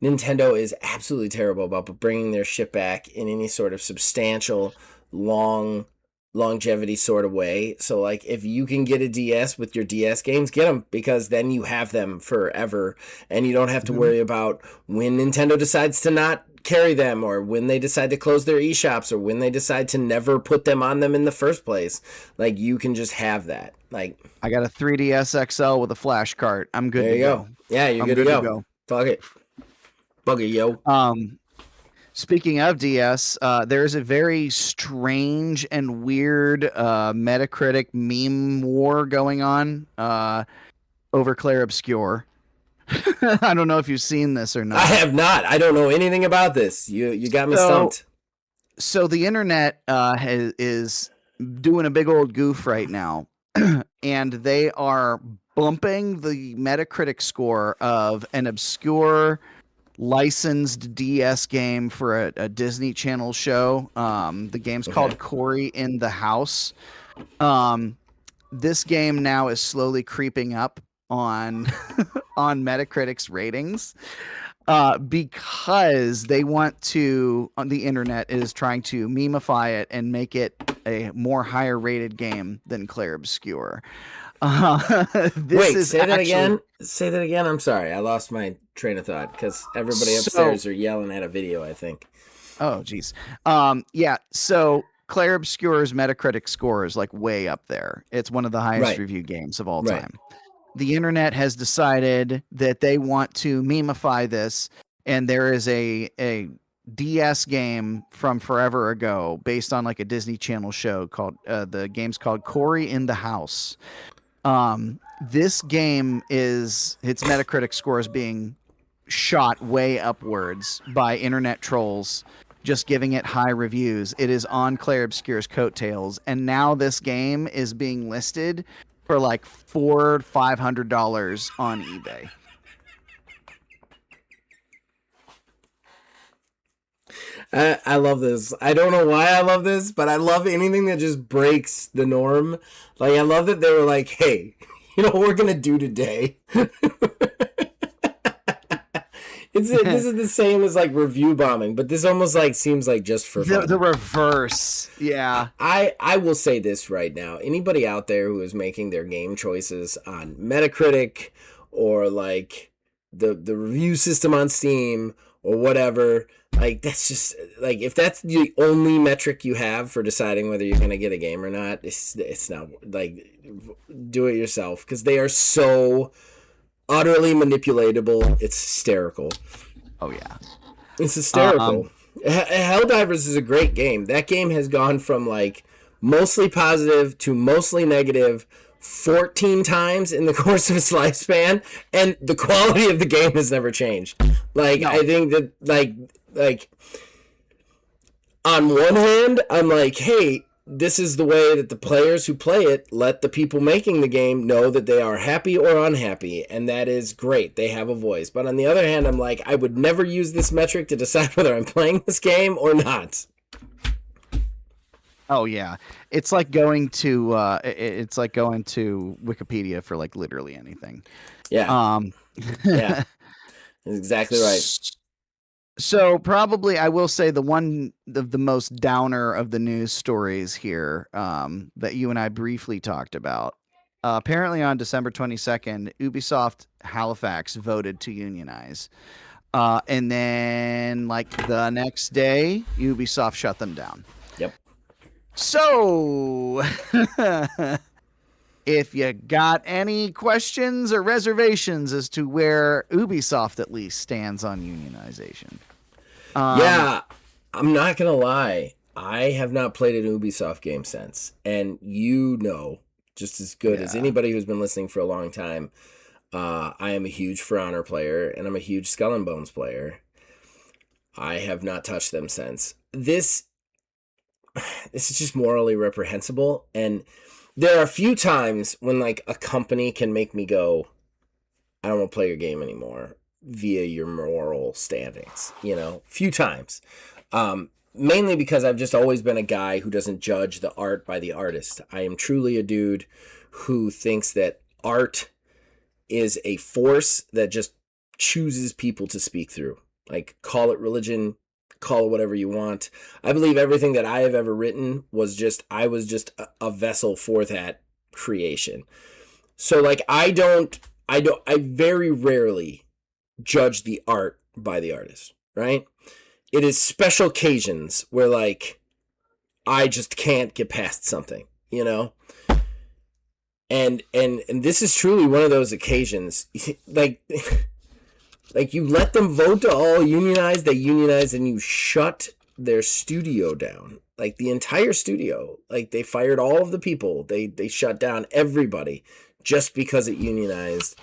Nintendo is absolutely terrible about bringing their shit back in any sort of substantial, long longevity sort of way. So, like, if you can get a DS with your DS games, get them, because then you have them forever, and you don't have to worry about when Nintendo decides to not carry them, or when they decide to close their eShops, or when they decide to never put them on them in the first place. Like, you can just have that. Like, I got a 3DS XL with a flash cart. I'm good there to you go. Yeah, you're good to go. Fuck it. Bugger, yo. Speaking of DS, there's a very strange and weird Metacritic meme war going on over Claire Obscure. I don't know if you've seen this or not. I have not. I don't know anything about this. You got me stumped. So the internet is doing a big old goof right now, and they are bumping the Metacritic score of an obscure licensed DS game for a Disney Channel show. The game's called Cory in the House. This game now is slowly creeping up on on Metacritic's ratings because they want to, on the internet is trying to memify it and make it a more higher rated game than Claire Obscure. Wait, say that again. Say that again. I'm sorry. I lost my train of thought because everybody upstairs are yelling at a video, I think. Oh, geez. Yeah. So Claire Obscure's Metacritic score is like way up there. It's one of the highest reviewed games of all time. The internet has decided that they want to memify this, and there is a DS game from forever ago based on like a Disney Channel show called the game's called Cory in the House. This game its Metacritic score is being shot way upwards by internet trolls, just giving it high reviews. It is on Claire Obscure's coattails, and now this game is being listed for like $400-$500 on eBay. I love this. I don't know why I love this, but I love anything that just breaks the norm. Like, I love that they were like, hey, you know what we're going to do today? This is the same as like review bombing, but this almost like seems like just for fun. The reverse. Yeah. I will say this right now. Anybody out there who is making their game choices on Metacritic or like the review system on Steam or whatever, like that's just like if that's the only metric you have for deciding whether you're going to get a game or not, it's not like do it yourself because they are so utterly manipulatable. It's hysterical. Oh yeah, it's hysterical. Helldivers is a great game. That game has gone from like mostly positive to mostly negative 14 times in the course of its lifespan, and the quality of the game has never changed. Like no. I think that like on one hand, I'm like, hey, this is the way that the players who play it let the people making the game know that they are happy or unhappy, and that is great. They have a voice. But on the other hand, I'm like, I would never use this metric to decide whether I'm playing this game or not. Oh yeah, it's like going to Wikipedia for like literally anything. Yeah. Yeah. That's exactly right. So probably I will say the one of the most downer of the news stories here that you and I briefly talked about. Apparently on December 22nd, Ubisoft Halifax voted to unionize. And then like the next day, Ubisoft shut them down. Yep. So if you got any questions or reservations as to where Ubisoft at least stands on unionization. Yeah, I'm not going to lie. I have not played an Ubisoft game since. And you know, just as good as anybody who's been listening for a long time, I am a huge For Honor player, and I'm a huge Skull and Bones player. I have not touched them since. This is just morally reprehensible, and there are a few times when like a company can make me go, I don't want to play your game anymore via your moral standings, you know, few times. Mainly because I've just always been a guy who doesn't judge the art by the artist. I am truly a dude who thinks that art is a force that just chooses people to speak through. Like, call it religion, call it whatever you want. I believe everything that I have ever written was just, I was just a vessel for that creation. So like, I very rarely judge the art by the artist, right? It is special occasions where like, I just can't get past something, you know? And this is truly one of those occasions. Like, Like, you let them vote to all unionize, they unionize, and you shut their studio down. Like, the entire studio. Like, they fired all of the people. They shut down everybody just because it unionized.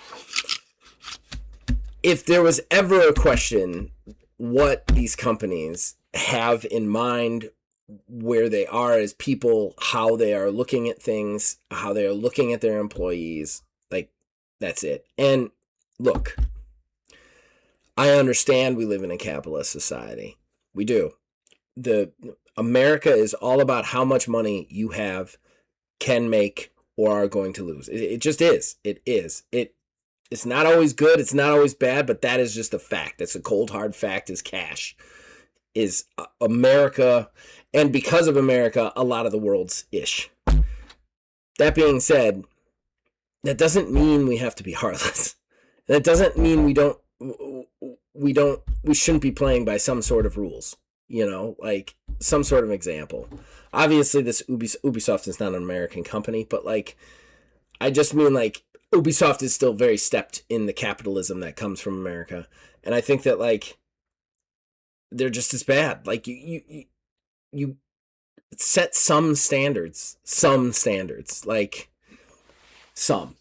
If there was ever a question what these companies have in mind, where they are as people, how they are looking at things, how they are looking at their employees, like, that's it. And look, I understand we live in a capitalist society. We do. America is all about how much money you have, can make, or are going to lose. It just is. It is. It's not always good. It's not always bad, but that is just a fact. That's a cold, hard fact is cash. Is America, and because of America, a lot of the world's ish. That being said, that doesn't mean we have to be heartless. That doesn't mean we shouldn't be playing by some sort of rules, like some sort of example. Obviously, this Ubisoft is not an American company, but like, I just mean like Ubisoft is still very steeped in the capitalism that comes from America, and I think that like they're just as bad. Like you set some standards, like some,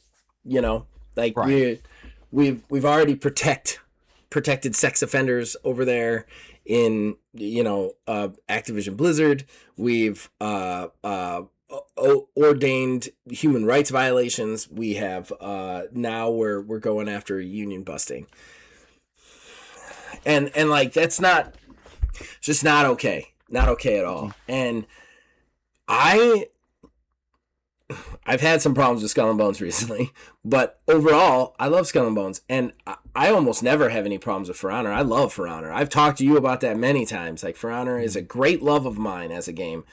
like right. we've already protected sex offenders over there in Activision Blizzard. We've ordained human rights violations. We have now we're going after union busting, and like that's just not okay at all. And I've had some problems with Skull and Bones recently, but overall, I love Skull and Bones, and I almost never have any problems with For Honor. I love For Honor. I've talked to you about that many times. Like, For Honor is a great love of mine as a game.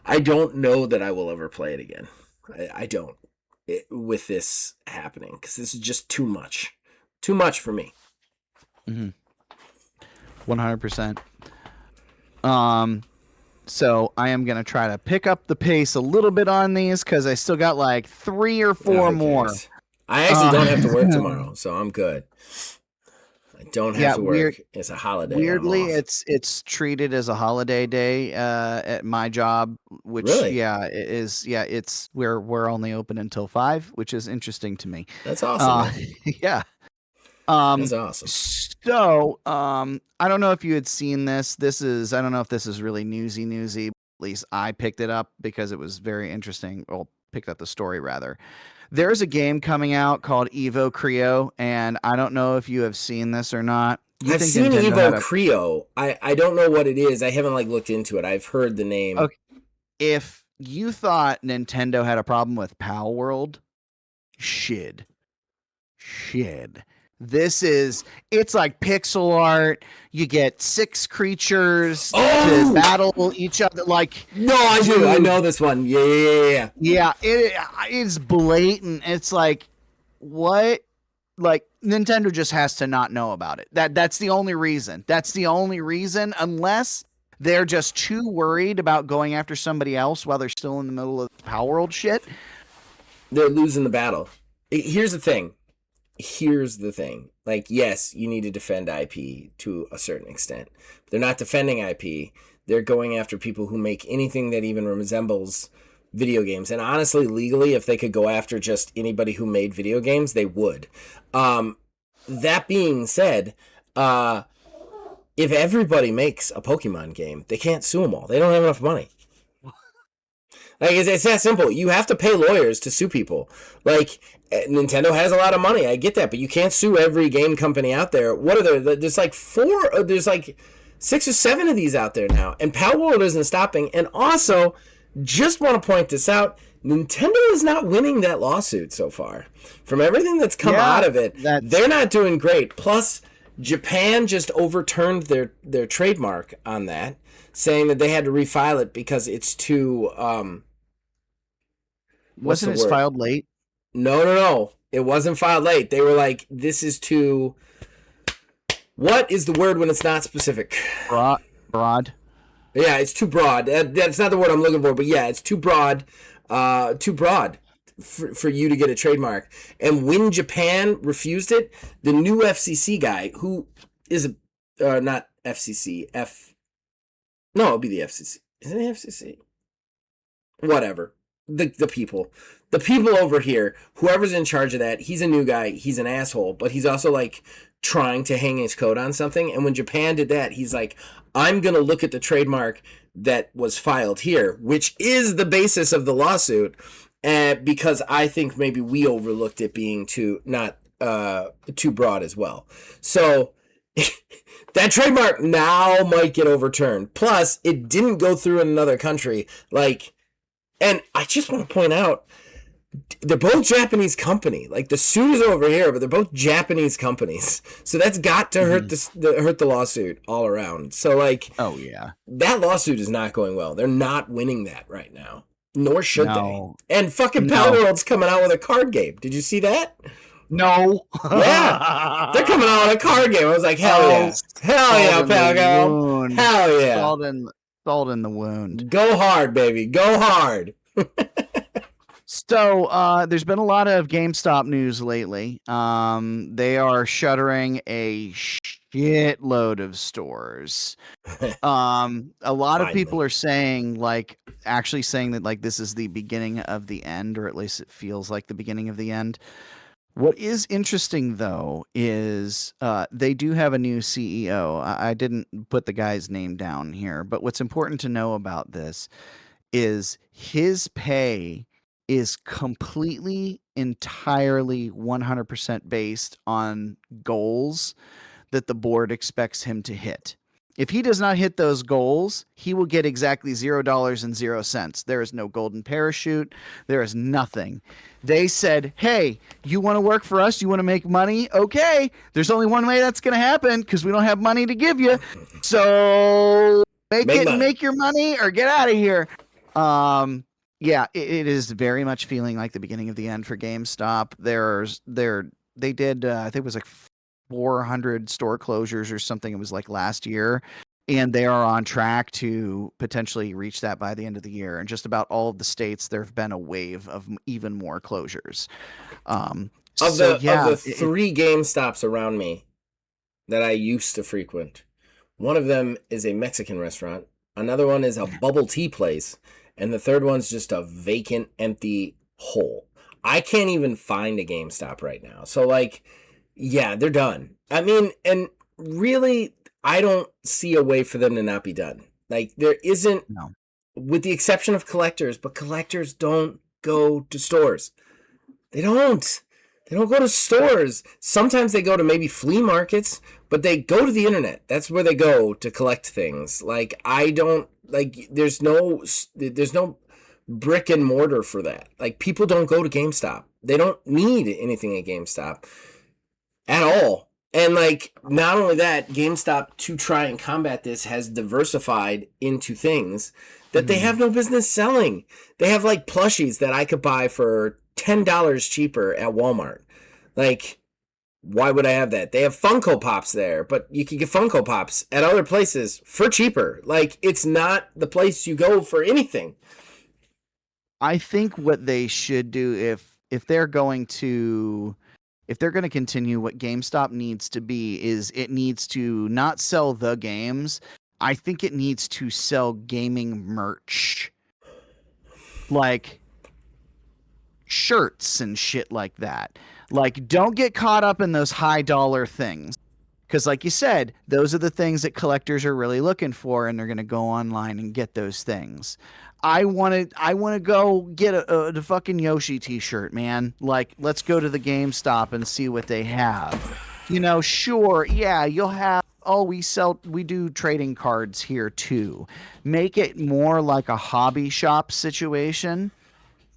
I don't know that I will ever play it again. I don't, with this happening, because this is just too much for me. 100%. So I am going to try to pick up the pace a little bit on these because I still got like 3 or 4 more. I actually don't have to work tomorrow, so I'm good. I don't have to work. It's a holiday. Weirdly, it's treated as a holiday day at my job, which really? It is. Yeah, it's we're only open until 5, which is interesting to me. That's awesome. Yeah. That's awesome. So, I don't know if you had seen this. I don't know if this is really newsy. At least I picked it up because it was very interesting. Well, picked up the story rather. There's a game coming out called Evo Creo, and I don't know if you have seen this or not. I've seen Evo Creo. I don't know what it is. I haven't looked into it. I've heard the name. Okay. If you thought Nintendo had a problem with Pal World, shid. It's like pixel art. You get 6 creatures to battle each other. Like, no, I do. I know this one. Yeah. Yeah, it's blatant. It's like, what? Like, Nintendo just has to not know about it. That's the only reason. Unless they're just too worried about going after somebody else while they're still in the middle of Pal World shit. They're losing the battle. Here's the thing. Like, yes, you need to defend IP to a certain extent. But they're not defending IP. They're going after people who make anything that even resembles video games. And honestly, legally, if they could go after just anybody who made video games, they would. That being said, if everybody makes a Pokemon game, they can't sue them all. They don't have enough money. Like, it's that simple. You have to pay lawyers to sue people. Like, Nintendo has a lot of money. I get that, but you can't sue every game company out there. What are there? There's like 4, there's like 6 or 7 of these out there now. And Pal World isn't stopping. And also, just want to point this out, Nintendo is not winning that lawsuit so far. From everything that's come out of it, they're not doing great. Plus, Japan just overturned their trademark on that, saying that they had to refile it because it's too... Wasn't it filed late? No. It wasn't filed late. They were like, this is too... What is the word when it's not specific? Broad. Yeah, it's too broad. That's not the word I'm looking for, but yeah, it's too broad. Too broad. for you to get a trademark. And when Japan refused it, the new FCC guy, who is not FCC, no, it'll be the FCC. Isn't it FCC? Whatever. The people over here, whoever's in charge of that, he's a new guy. He's an asshole, but he's also like trying to hang his coat on something. And when Japan did that, he's like, I'm going to look at the trademark that was filed here, which is the basis of the lawsuit. Because I think maybe we overlooked it being too broad as well. So that trademark now might get overturned. Plus, it didn't go through in another country. And I just want to point out, they're both Japanese company. Like, the suit is over here, but they're both Japanese companies. So that's got to hurt the lawsuit all around. So, like, oh yeah, that lawsuit is not going well. They're not winning that right now. Nor should they. And fucking Palworld's coming out with a card game. Did you see that? No. Yeah. They're coming out with a card game. I was like, hell yeah. Hell yeah, Palgo. Hell yeah. Salt in the wound. Go hard, baby. Go hard. So there's been a lot of GameStop news lately. They are shuttering a shitload of stores. A lot of people are saying, actually saying that this is the beginning of the end, or at least it feels like the beginning of the end. What is interesting, though, is they do have a new CEO. I didn't put the guy's name down here, but what's important to know about this is his pay is completely, entirely, 100% based on goals that the board expects him to hit. If he does not hit those goals, he will get exactly $0.00. There is no golden parachute. There is nothing. They said, hey, you want to work for us? You want to make money? Okay. There's only one way that's going to happen, because we don't have money to give you. So make your money or get out of here. Yeah, it is very much feeling like the beginning of the end for GameStop. They did, I think it was 400 store closures or something. It was last year, and they are on track to potentially reach that by the end of the year. And just about all of the states, there have been a wave of even more closures. Of the three GameStops around me that I used to frequent, one of them is a Mexican restaurant, another one is a bubble tea place, and the third one's just a vacant, empty hole. I can't even find a GameStop right now. So yeah, they're done. I mean, and really, I don't see a way for them to not be done. There isn't, with the exception of collectors, but collectors don't go to stores. They don't go to stores. Sometimes they go to maybe flea markets, but they go to the internet. That's where they go to collect things. There's no brick and mortar for that. People don't go to GameStop. They don't need anything at GameStop at all. And not only that, GameStop, to try and combat this, has diversified into things that they have no business selling. They have plushies that I could buy for $10 cheaper at Walmart. Why would I have that? They have Funko Pops there, but you can get Funko Pops at other places for cheaper. It's not the place you go for anything. I think what they should do, if they're going to continue, what GameStop needs to be is, it needs to not sell the games. I think it needs to sell gaming merch, shirts and shit like that. Don't get caught up in those high dollar things, because like you said, those are the things that collectors are really looking for, and they're going to go online and get those things. I want to go get the fucking Yoshi t-shirt, man. Let's go to the GameStop and see what they have. Sure, yeah, you'll have, we do trading cards here too. Make it more like a hobby shop situation.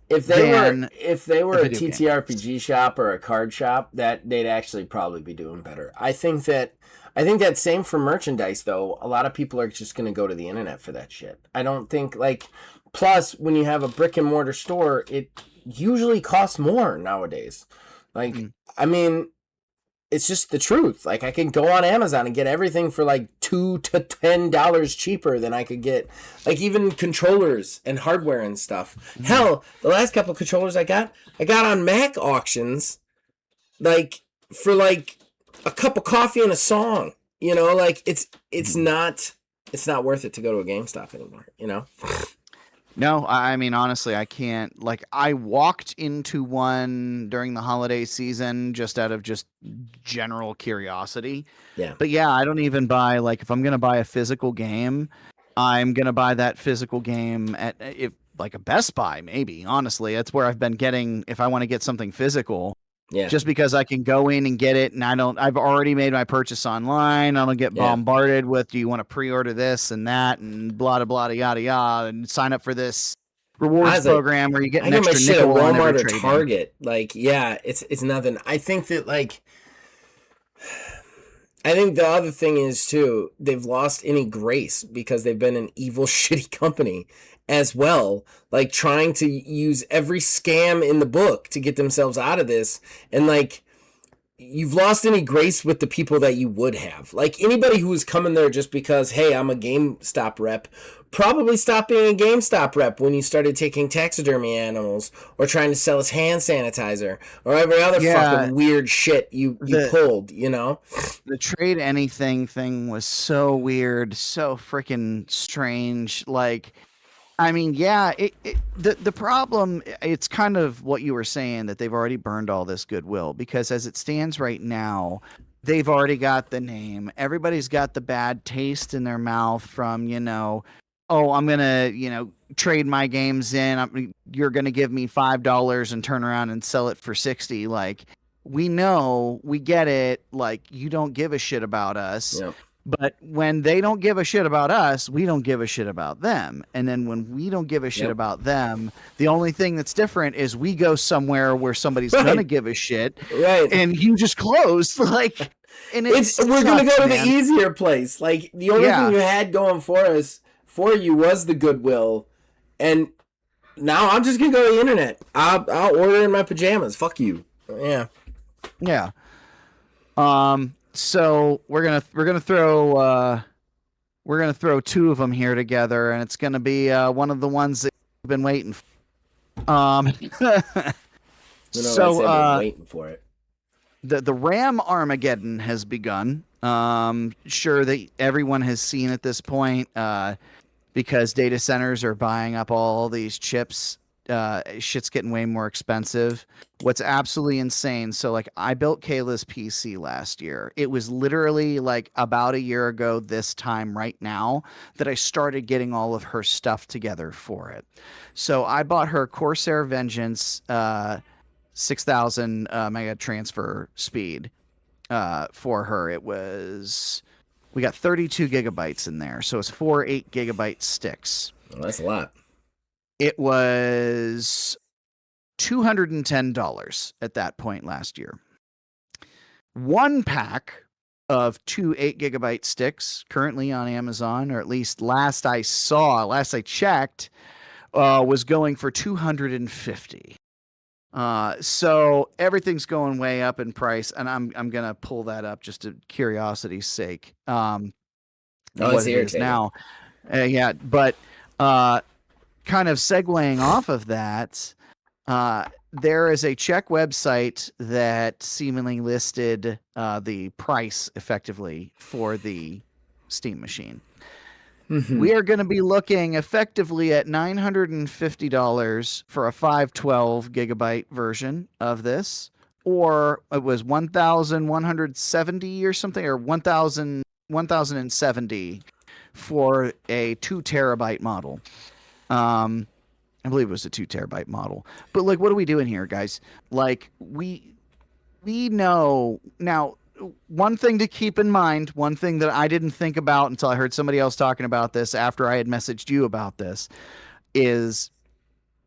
If they were a TTRPG shop or a card shop, that they'd actually probably be doing better. I think that same for merchandise, though. A lot of people are just going to go to the internet for that shit. I don't think plus when you have a brick and mortar store, it usually costs more nowadays. I mean, it's just the truth. Like, I can go on Amazon and get everything for like $2 to $10 cheaper than I could get, like, even controllers and hardware and stuff. Mm-hmm. Hell, the last couple controllers I got on Mac auctions, like, for like a cup of coffee and a song. You know, like, it's not worth it to go to a GameStop anymore. You know. No, I mean, honestly, I can't. Like, I walked into one during the holiday season just out of just general curiosity. Yeah. But yeah, I don't even buy, like, if I'm going to buy a physical game, I'm going to buy that physical game at, if like, a Best Buy, maybe. Honestly, that's where I've been getting, if I want to get something physical. Yeah. Just because I can go in and get it, and I've already made my purchase online. I don't get bombarded with, do you want to pre-order this and that and blah, blah, blah, yada, yada, and sign up for this rewards program where you get an extra nickel on every trade. Target. Like, yeah, it's nothing. I think that, like, I think the other thing is, too, they've lost any grace because they've been an evil, shitty company as well, like, trying to use every scam in the book to get themselves out of this. And, like, you've lost any grace with the people that you would have. Like, anybody who was coming there just because, hey, I'm a GameStop rep, probably stopped being a GameStop rep when you started taking taxidermy animals or trying to sell us hand sanitizer or every other fucking weird shit you pulled, you know? The trade anything thing was so weird, so freaking strange. Like, I mean, yeah, the problem, it's kind of what you were saying, that they've already burned all this goodwill, because as it stands right now, they've already got the name. Everybody's got the bad taste in their mouth from, you know, oh, I'm going to, you know, trade my games in. You're going to give me $5 and turn around and sell it for $60. Like, we know, we get it. Like, you don't give a shit about us. Yep. But when they don't give a shit about us, we don't give a shit about them. And then when we don't give a shit about them, the only thing that's different is we go somewhere where somebody's going to give a shit. Right. And you just close. Like, and we're going to go to the easier place. Like, the only thing you had going for you was the goodwill. And now I'm just going to go to the internet. I'll order in my pajamas. Fuck you. Yeah. Yeah. So we're gonna throw two of them here together, and it's gonna be one of the ones that you've been waiting for. So waiting for it. The RAM Armageddon has begun. Sure that everyone has seen at this point, because data centers are buying up all these chips. Shit's getting way more expensive. What's absolutely insane. So, like, I built Kayla's PC last year. It was literally like about a year ago this time right now that I started getting all of her stuff together for it. So I bought her Corsair Vengeance 6,000 mega transfer speed for her. We got 32 gigabytes in there. So it's 4 8 gigabyte sticks. Well, that's a lot. It was $210 at that point last year. One pack of 2 8 gigabyte sticks currently on Amazon, or at least last I checked, was going for $250. So everything's going way up in price, and I'm gonna pull that up just to curiosity's sake. What it is now, but kind of segueing off of that, there is a Czech website that seemingly listed the price effectively for the Steam machine. Mm-hmm. We are going to be looking effectively at $950 for a 512 gigabyte version of this, or it was 1,170 or something, or 1,070 for a 2 terabyte model. I believe it was a 2 terabyte model. But, like, what are we doing here, guys? Like, we know now. One thing to keep in mind, one thing that I didn't think about until I heard somebody else talking about this after I had messaged you about this, is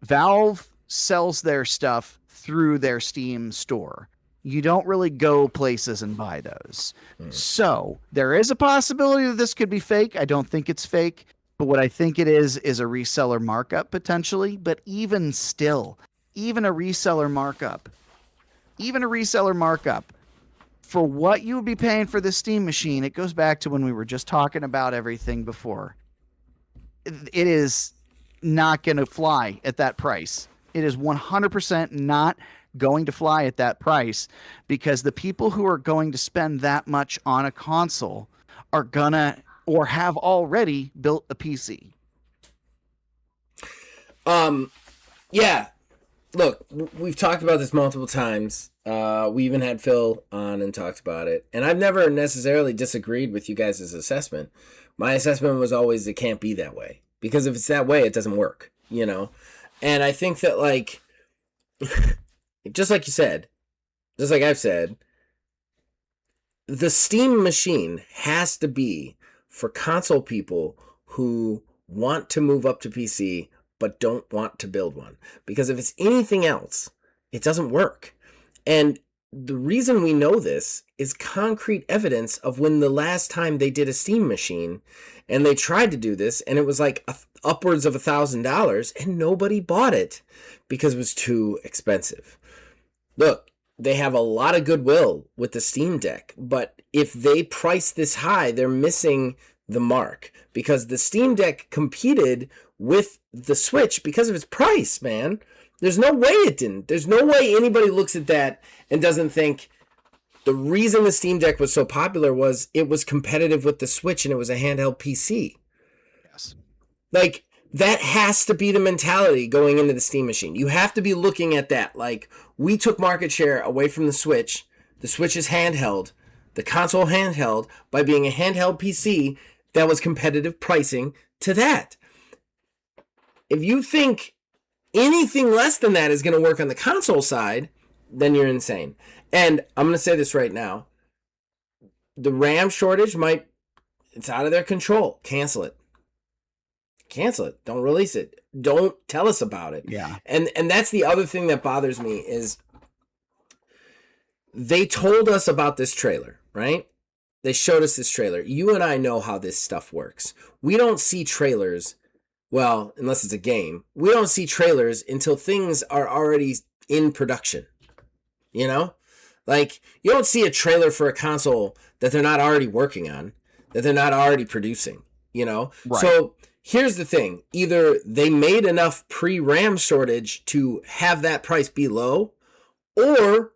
Valve sells their stuff through their Steam store. You don't really go places and buy those. So there is a possibility that this could be fake. I don't think it's fake. But what I think it is a reseller markup potentially. But even still, even a reseller markup for what you would be paying for this Steam machine, it goes back to when we were just talking about everything before. It is not going to fly at that price. It is 100% not going to fly at that price, because the people who are going to spend that much on a console are gonna or have already built a PC. Yeah. Look, we've talked about this multiple times. We even had Phil on and talked about it. And I've never necessarily disagreed with you guys' assessment. My assessment was always it can't be that way. Because if it's that way, it doesn't work, you know? And I think that, like, just like you said, just like I've said, the Steam machine has to be for console people who want to move up to PC but don't want to build one. Because if it's anything else, it doesn't work. And the reason we know this is concrete evidence of when the last time they did a Steam machine and they tried to do this and it was like upwards of $1,000 and nobody bought it because it was too expensive. Look, they have a lot of goodwill with the Steam Deck, but if they price this high, they're missing the mark, because the Steam Deck competed with the Switch because of its price, man. There's no way it didn't. There's no way anybody looks at that and doesn't think the reason the Steam Deck was so popular was it was competitive with the Switch and it was a handheld PC. Yes. Like, that has to be the mentality going into the Steam machine. You have to be looking at that. Like, we took market share away from the Switch. The Switch is handheld. The console handheld by being a handheld PC that was competitive pricing to that. If you think anything less than that is going to work on the console side, then you're insane. And I'm going to say this right now. The RAM shortage it's out of their control. Cancel it. Cancel it. Don't release it. Don't tell us about it. Yeah. And that's the other thing that bothers me is they told us about this trailer, right? They showed us this trailer. You and I know how this stuff works. We don't see trailers, well, unless it's a game. We don't see trailers until things are already in production. You know? Like, you don't see a trailer for a console that they're not already working on, that they're not already producing, you know? Right. So here's the thing. Either they made enough pre-RAM shortage to have that price be low, or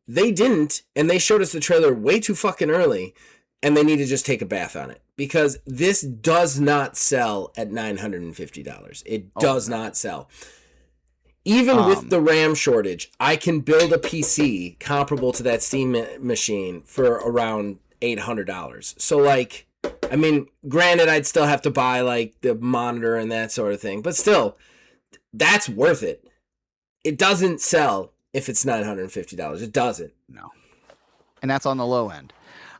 they didn't, and they showed us the trailer way too fucking early, and they need to just take a bath on it. Because this does not sell at $950. It does not sell. Even with the RAM shortage, I can build a PC comparable to that Steam machine for around $800. So, like, I mean, granted, I'd still have to buy, like, the monitor and that sort of thing. But still, that's worth it. It doesn't sell if it's $950. It doesn't. No. And that's on the low end.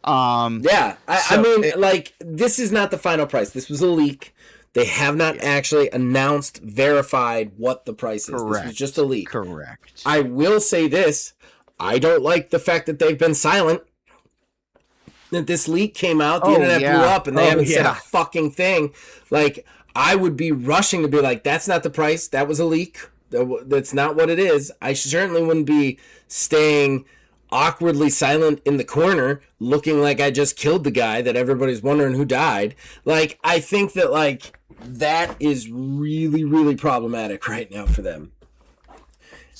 Yeah. I mean, like, this is not the final price. This was a leak. They have not actually announced, verified what the price is. Correct. This was just a leak. Correct. I will say this. I don't like the fact that they've been silent. That this leak came out, the internet blew up, and they haven't said a fucking thing. Like, I would be rushing to be like, that's not the price. That was a leak. That's not what it is. I certainly wouldn't be staying awkwardly silent in the corner looking like I just killed the guy that everybody's wondering who died. Like, I think that, like, that is really, really problematic right now for them.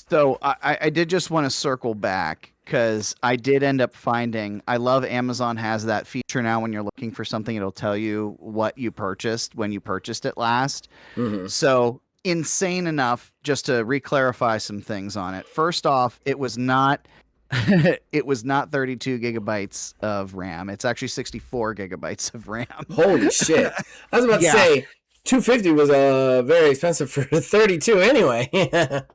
So I did just want to circle back, because I did end up finding, I love Amazon has that feature now when you're looking for something, it'll tell you what you purchased when you purchased it last. Mm-hmm. So insane enough, just to re-clarify some things on it. First off, it was not 32 gigabytes of RAM. It's actually 64 gigabytes of RAM. Holy shit. I was about to say, 250 was very expensive for 32 anyway.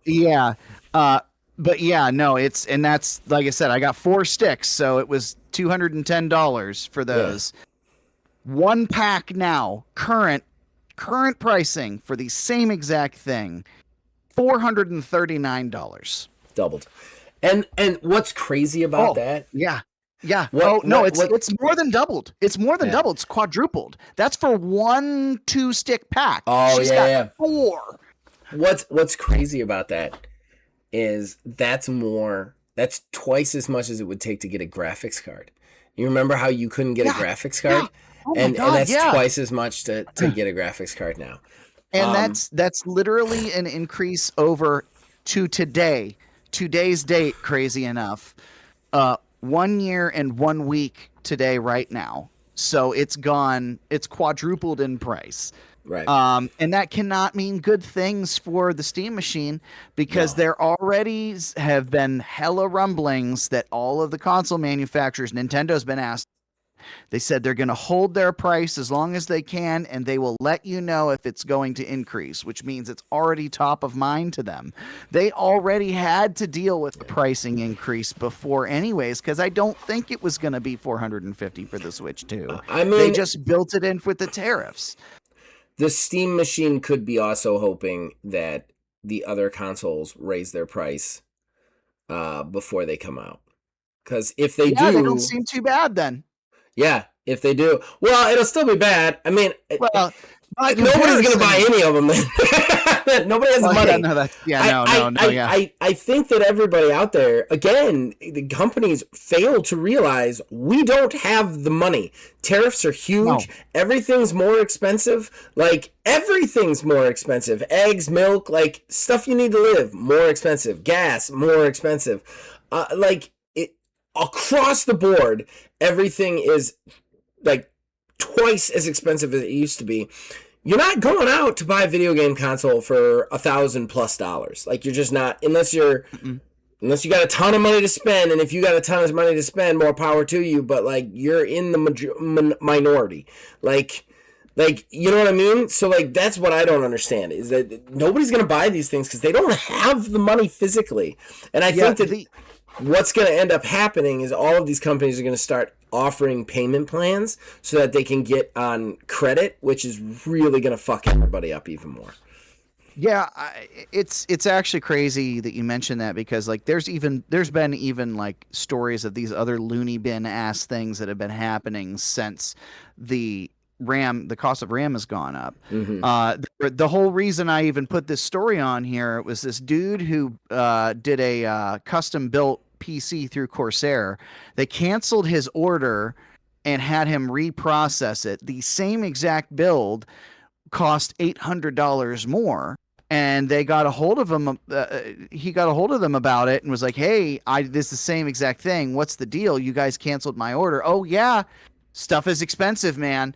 Yeah. But yeah, no, and that's, like I said, I got 4 sticks, so it was $210 for those. Yeah. One pack now, current pricing for the same exact thing, $439. Doubled. And what's crazy about that? Yeah. Yeah. It's more than doubled. It's more than doubled. It's quadrupled. That's for 1 2-stick pack. Oh, She's got 4. What's crazy about that is that's more That's twice as much as it would take to get a graphics card. You remember how you couldn't get a Yeah, graphics yeah. card? Oh my And God, that's yeah. twice as much to get a graphics card now. And that's literally an increase over to today's date, crazy enough. 1 year and 1 week today, right now. So it's quadrupled in price. Right. And that cannot mean good things for the Steam machine, because No. there already have been hella rumblings that all of the console manufacturers, Nintendo's been asked, they said they're going to hold their price as long as they can, and they will let you know if it's going to increase, which means it's already top of mind to them. They already had to deal with the pricing increase before anyways, because I don't think it was going to be $450 for the Switch 2. I mean, they just built it in with the tariffs. The Steam machine could be also hoping that the other consoles raise their price before they come out. Because if they do... they don't seem too bad then. Yeah, if they do. Well, it'll still be bad. I mean, nobody's going to buy any of them. Nobody has the money. I think that everybody out there, again, the companies fail to realize we don't have the money. Tariffs are huge. No. Everything's more expensive. Like, everything's more expensive. Eggs, milk, like, stuff you need to live, more expensive. Gas, more expensive. Across the board, everything is like twice as expensive as it used to be. You're not going out to buy a video game console for $1,000+ Like, you're just not, unless you got a ton of money to spend. And if you got a ton of money to spend, more power to you. But like, you're in the minority. Like, you know what I mean? So like, that's what I don't understand, is that nobody's gonna buy these things because they don't have the money physically. And I think that what's going to end up happening is all of these companies are going to start offering payment plans so that they can get on credit, which is really going to fuck everybody up even more. Yeah, it's actually crazy that you mentioned that, because like there's been even like stories of these other loony bin ass things that have been happening since the cost of RAM has gone up. Mm-hmm. The whole reason I even put this story on here was this dude who did a custom built PC through Corsair. They canceled his order and had him reprocess it. The same exact build cost $800 more. And they got a hold of him. He got a hold of them about it and was like, "Hey, this is the same exact thing. What's the deal? You guys canceled my order." "Oh yeah, stuff is expensive, man.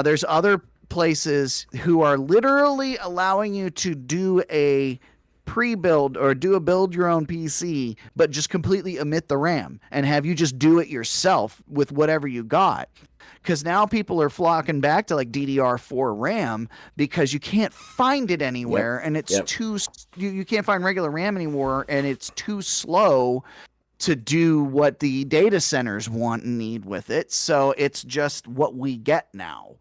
There's other places who are literally allowing you to do a pre-build or do a build your own PC, but just completely omit the RAM and have you just do it yourself with whatever you got." Because now people are flocking back to like DDR4 RAM because you can't find it anywhere. Yep. And it's too, you can't find regular RAM anymore, and it's too slow to do what the data centers want and need with it. So it's just what we get now.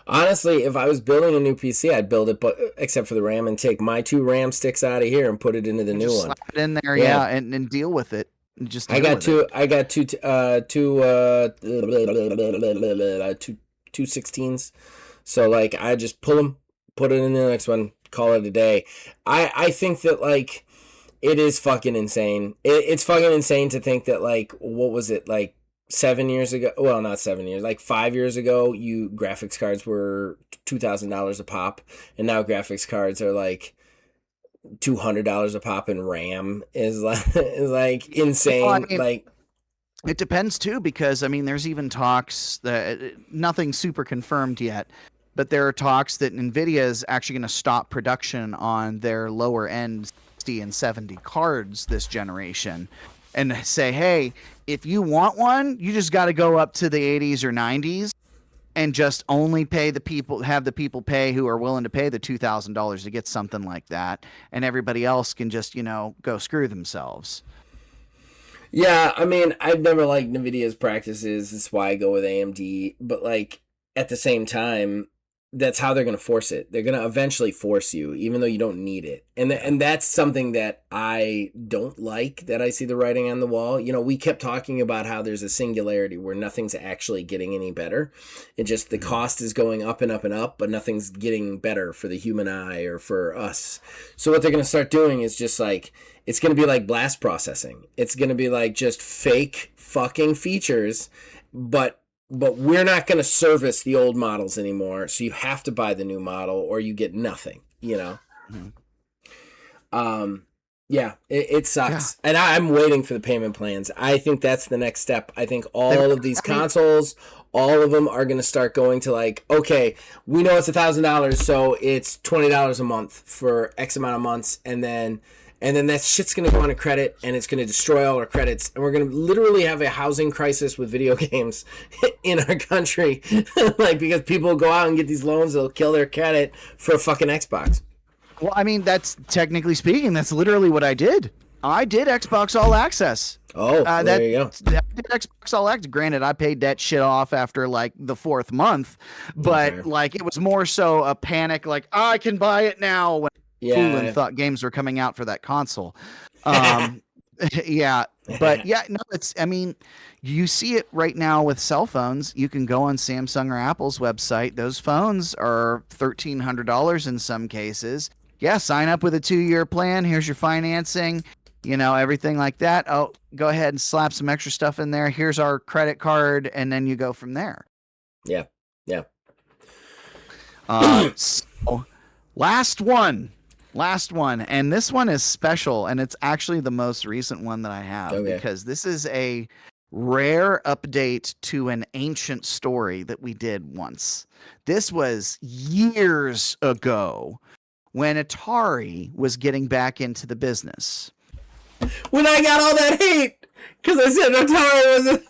Honestly, if I was building a new PC, I'd build it, but except for the RAM, and take my 2 RAM sticks out of here and put it into the new one. Slap it in there, and deal with it. Just I got two 16s. So like, I just pull them, put it in the next one, call it a day. I think that like, it is fucking insane. It's fucking insane to think that like, what was it, like 7 years ago? Well, not 7 years, like 5 years ago, graphics cards were $2,000 a pop, and now graphics cards are like $200 a pop, and RAM is like insane. Well, I mean, like, it depends too, because I mean, there's even talks that nothing super confirmed yet, but there are talks that NVIDIA is actually going to stop production on their lower end 60 and 70 cards this generation, and say, hey, if you want one, you just got to go up to the 80s or 90s and just only have the people pay who are willing to pay the $2,000 to get something like that, and everybody else can just, go screw themselves. Yeah, I mean, I've never liked NVIDIA's practices. That's why I go with AMD. But like, at the same time, that's how they're going to force it. They're going to eventually force you, even though you don't need it. And that's something that I don't like, that I see the writing on the wall. You know, we kept talking about how there's a singularity where nothing's actually getting any better. It just, the cost is going up and up and up, but nothing's getting better for the human eye or for us. So what they're going to start doing is just like, it's going to be like blast processing. It's going to be like just fake fucking features, but we're not going to service the old models anymore, so you have to buy the new model or you get nothing, you know? Mm-hmm. Yeah, it sucks. Yeah. And I'm waiting for the payment plans. I think that's the next step. I think all of these consoles, all of them are going to start going to like, okay, we know it's $1,000, so it's $20 a month for X amount of months, and then that shit's going to go on a credit, and it's going to destroy all our credits. And we're going to literally have a housing crisis with video games in our country. Like, because people go out and get these loans, they'll kill their credit for a fucking Xbox. Well, I mean, that's technically speaking, that's literally what I did. I did Xbox All Access. Oh, there you go. I did Xbox All Access. Granted, I paid that shit off after like the fourth month, but like it was more so a panic, like, oh, I can buy it now. When Fooling thought games were coming out for that console. Yeah, but yeah, no, I mean, you see it right now with cell phones. You can go on Samsung or Apple's website. Those phones are $1,300 in some cases. Yeah, sign up with a 2-year plan. Here's your financing, you know, everything like that. Oh, go ahead and slap some extra stuff in there. Here's our credit card, and then you go from there. Yeah. So, last one, and this one is special, and it's actually the most recent one that I have, because this is a rare update to an ancient story that we did once. This was years ago when Atari was getting back into the business. When I got all that hate because I said Atari was a...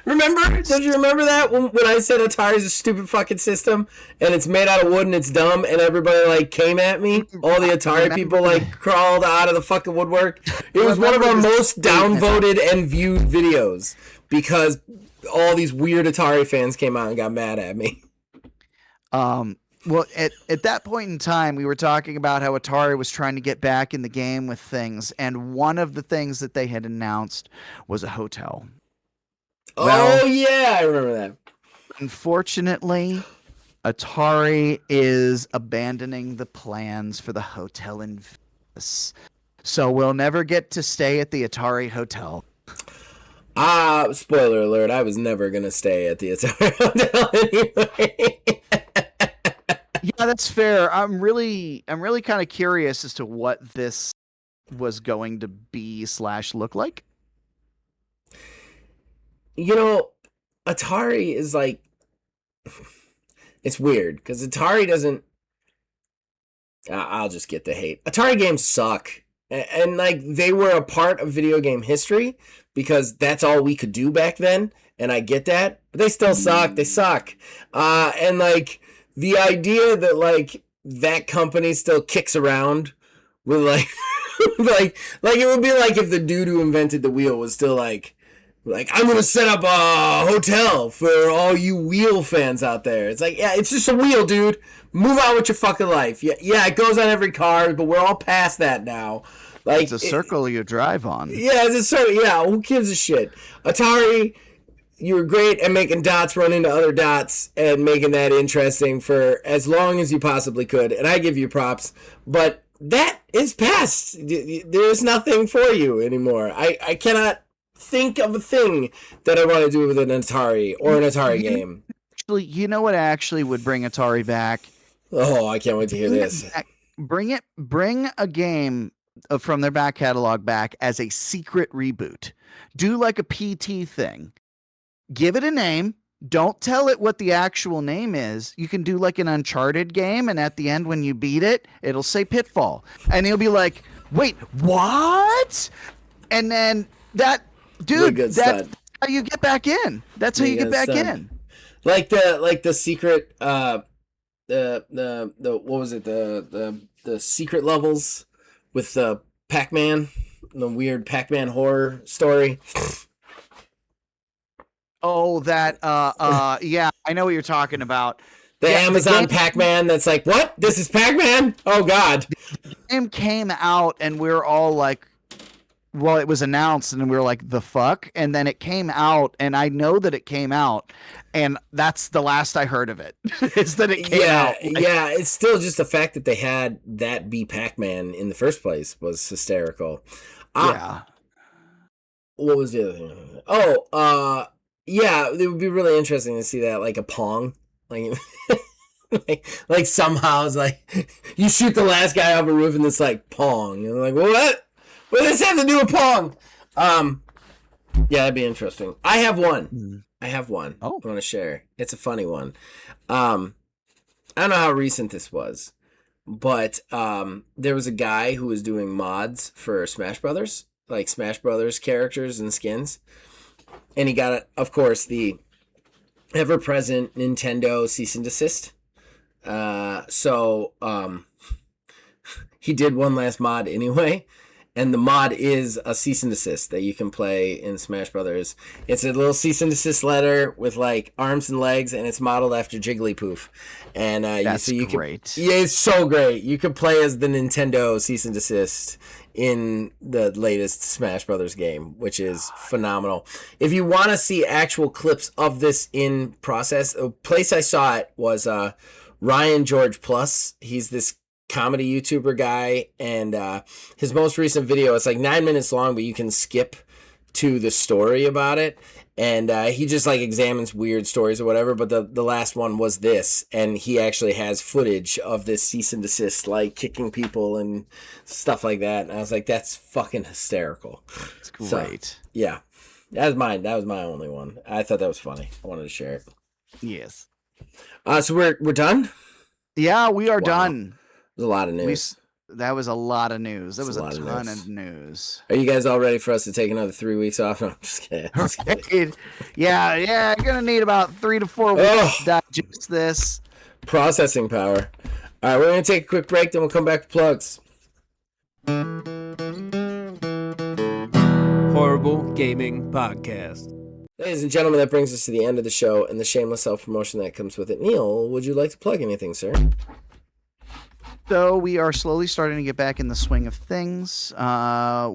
Remember? Don't you remember that when I said Atari's a stupid fucking system and it's made out of wood and it's dumb, and everybody like came at me? All the Atari people like crawled out of the fucking woodwork. It was one of our most downvoted and viewed videos because all these weird Atari fans came out and got mad at me. Well, at that point in time, we were talking about how Atari was trying to get back in the game with things, and one of the things that they had announced was a hotel. Well, yeah, I remember that. Unfortunately, Atari is abandoning the plans for the hotel in Vegas. So we'll never get to stay at the Atari Hotel. Spoiler alert, I was never going to stay at the Atari Hotel anyway. Yeah, that's fair. I'm really kind of curious as to what this was going to be / look like. You know, Atari is like, it's weird because Atari doesn't, I'll just get the hate. Atari games suck. And like, they were a part of video game history because that's all we could do back then. And I get that, but they still suck. They suck. And like, the idea that like that company still kicks around with like, like it would be like if the dude who invented the wheel was still like, I'm going to set up a hotel for all you wheel fans out there. It's like, yeah, it's just a wheel, dude. Move on with your fucking life. Yeah, it goes on every car, but we're all past that now. Like, it's a circle you drive on. Yeah, it's a circle. Yeah, who gives a shit? Atari, you were great at making dots run into other dots and making that interesting for as long as you possibly could. And I give you props. But that is past. There's nothing for you anymore. I cannot think of a thing that I want to do with an Atari or an Atari game. Actually, you know what actually would bring Atari back? Oh, I can't wait to hear this. Bring a game from their back catalog back as a secret reboot. Do like a PT thing. Give it a name. Don't tell it what the actual name is. You can do like an Uncharted game, and at the end when you beat it, it'll say Pitfall. And you'll be like, wait, what? And then that... Dude, that's how you get back in. That's how you get back in. Like the secret the what was it, the secret levels with the Pac-Man, the weird Pac-Man horror story. Oh, that yeah, I know what you're talking about. The Yeah, Amazon Pac-Man that's like, what? This is Pac-Man? Oh, God. game came out and we were all like, well, it was announced and we were like, the fuck? And then it came out and I know that it came out and that's the last I heard of it is that it came out. Yeah, it's still just the fact that they had that be Pac-Man in the first place was hysterical. Yeah. What was the other thing? Oh, yeah, it would be really interesting to see that, like a Pong. Like somehow it's like, you shoot the last guy off a roof and it's like Pong. And I'm like, what? What does this have to do with Pong? Yeah, that'd be interesting. I have one. Oh. I want to share. It's a funny one. I don't know how recent this was, but there was a guy who was doing mods for Smash Brothers, like Smash Brothers characters and skins, and he got, of course, the ever-present Nintendo cease and desist. So he did one last mod anyway. And the mod is a cease and desist that you can play in Smash Brothers. It's a little cease and desist letter with like arms and legs, and it's modeled after Jigglypuff. And that's you great. Yeah, it's so great. You could play as the Nintendo cease and desist in the latest Smash Brothers game, which is phenomenal. If you want to see actual clips of this in process, the place I saw it was Ryan George Plus. He's this comedy YouTuber guy, and his most recent video, it's like 9 minutes long, but you can skip to the story about it, and he just like examines weird stories or whatever, but the last one was this, and he actually has footage of this cease and desist, like kicking people and stuff like that, and I was like, that's fucking hysterical. It's great. So, yeah, that was my only one. I thought that was funny. I wanted to share it. Yes. So we're done? Yeah, we are done. There's a lot of news. That was a lot of news. That That's was a a lot of ton news. of news. Are you guys all ready for us to take another 3 weeks off? No, I'm just kidding. Yeah, you're gonna need about 3 to 4 weeks to digest this. Processing power. All right, we're going to take a quick break, then we'll come back to plugs. Horrible Gaming Podcast. Ladies and gentlemen, that brings us to the end of the show and the shameless self-promotion that comes with it. Neil, would you like to plug anything, sir? So we are slowly starting to get back in the swing of things.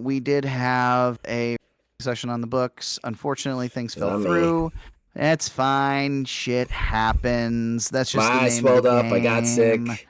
We did have a session on the books. Unfortunately, things fell through. That's fine. Shit happens. That's just my the eyes name swelled of the up. I got sick.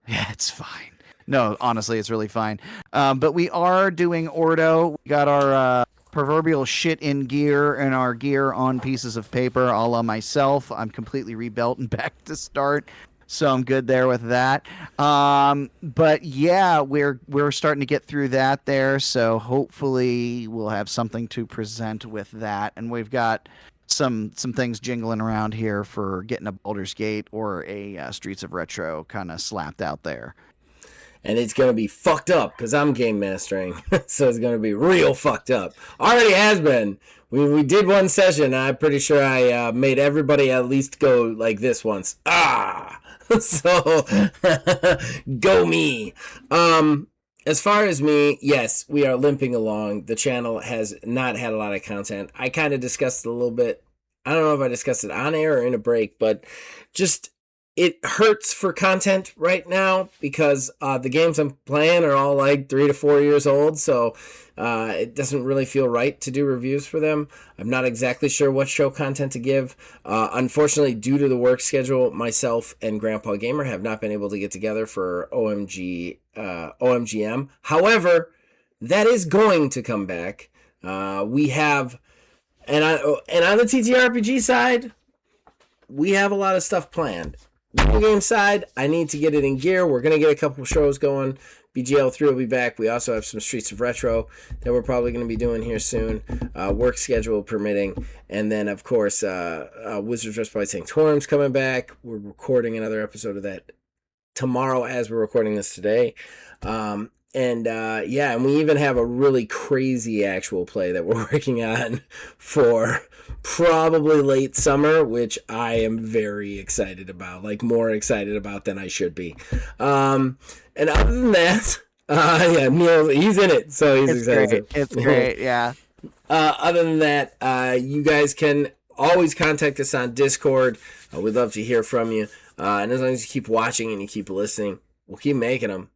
Yeah, it's fine. No, honestly, it's really fine. But we are doing Ordo. We got our proverbial shit in gear and our gear on pieces of paper, a la myself. I'm completely rebuilt and back to start. So I'm good there with that. But yeah, we're starting to get through that there. So hopefully we'll have something to present with that. And we've got some things jingling around here for getting a Baldur's Gate or a Streets of Retro kind of slapped out there. And it's going to be fucked up because I'm game mastering. So it's going to be real fucked up. Already has been. We did one session, and I'm pretty sure I made everybody at least go like this once. So, go me. As far as me, yes, we are limping along. The channel has not had a lot of content. I kind of discussed it a little bit. I don't know if I discussed it on air or in a break, but just it hurts for content right now because the games I'm playing are all like 3 to 4 years old, so it doesn't really feel right to do reviews for them. I'm not exactly sure what show content to give. Unfortunately, due to the work schedule, myself and Grandpa Gamer have not been able to get together for OMGM. However, that is going to come back. We have, and on the TTRPG side, we have a lot of stuff planned. Video game side, I need to get it in gear. We're going to get a couple shows going. BGL3 will be back. We also have some Streets of Retro that we're probably going to be doing here soon. Work schedule permitting. And then, of course, Wizards West by Sanctorum's coming back. We're recording another episode of that tomorrow as we're recording this today. And we even have a really crazy actual play that we're working on for probably late summer, which I am very excited about, like more excited about than I should be. And other than that, Neil, he's in it, so he's excited. It's great, yeah. Other than that, you guys can always contact us on Discord. We'd love to hear from you. And as long as you keep watching and you keep listening, we'll keep making them.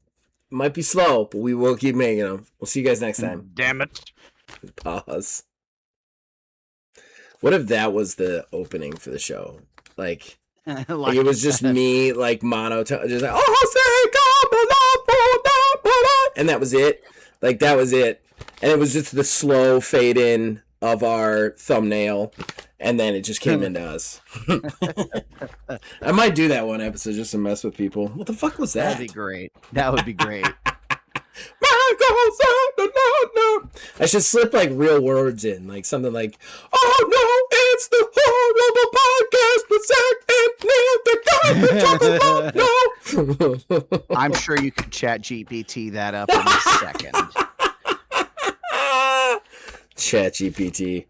It might be slow, but we will keep making them. We'll see you guys next time. Damn it. Pause. What if that was the opening for the show? Like it was just me, like monotone, just like, and that was it. Like that was it, and it was just the slow fade in of our thumbnail, and then it just came into us. I might do that one episode just to mess with people. What the fuck was that? That'd be great. That would be great. I should slip like real words in, like something like, "Oh no, it's the horrible podcast with Zach and Neil, the guy no." I'm sure you could chat GPT that up in a second. Chat GPT.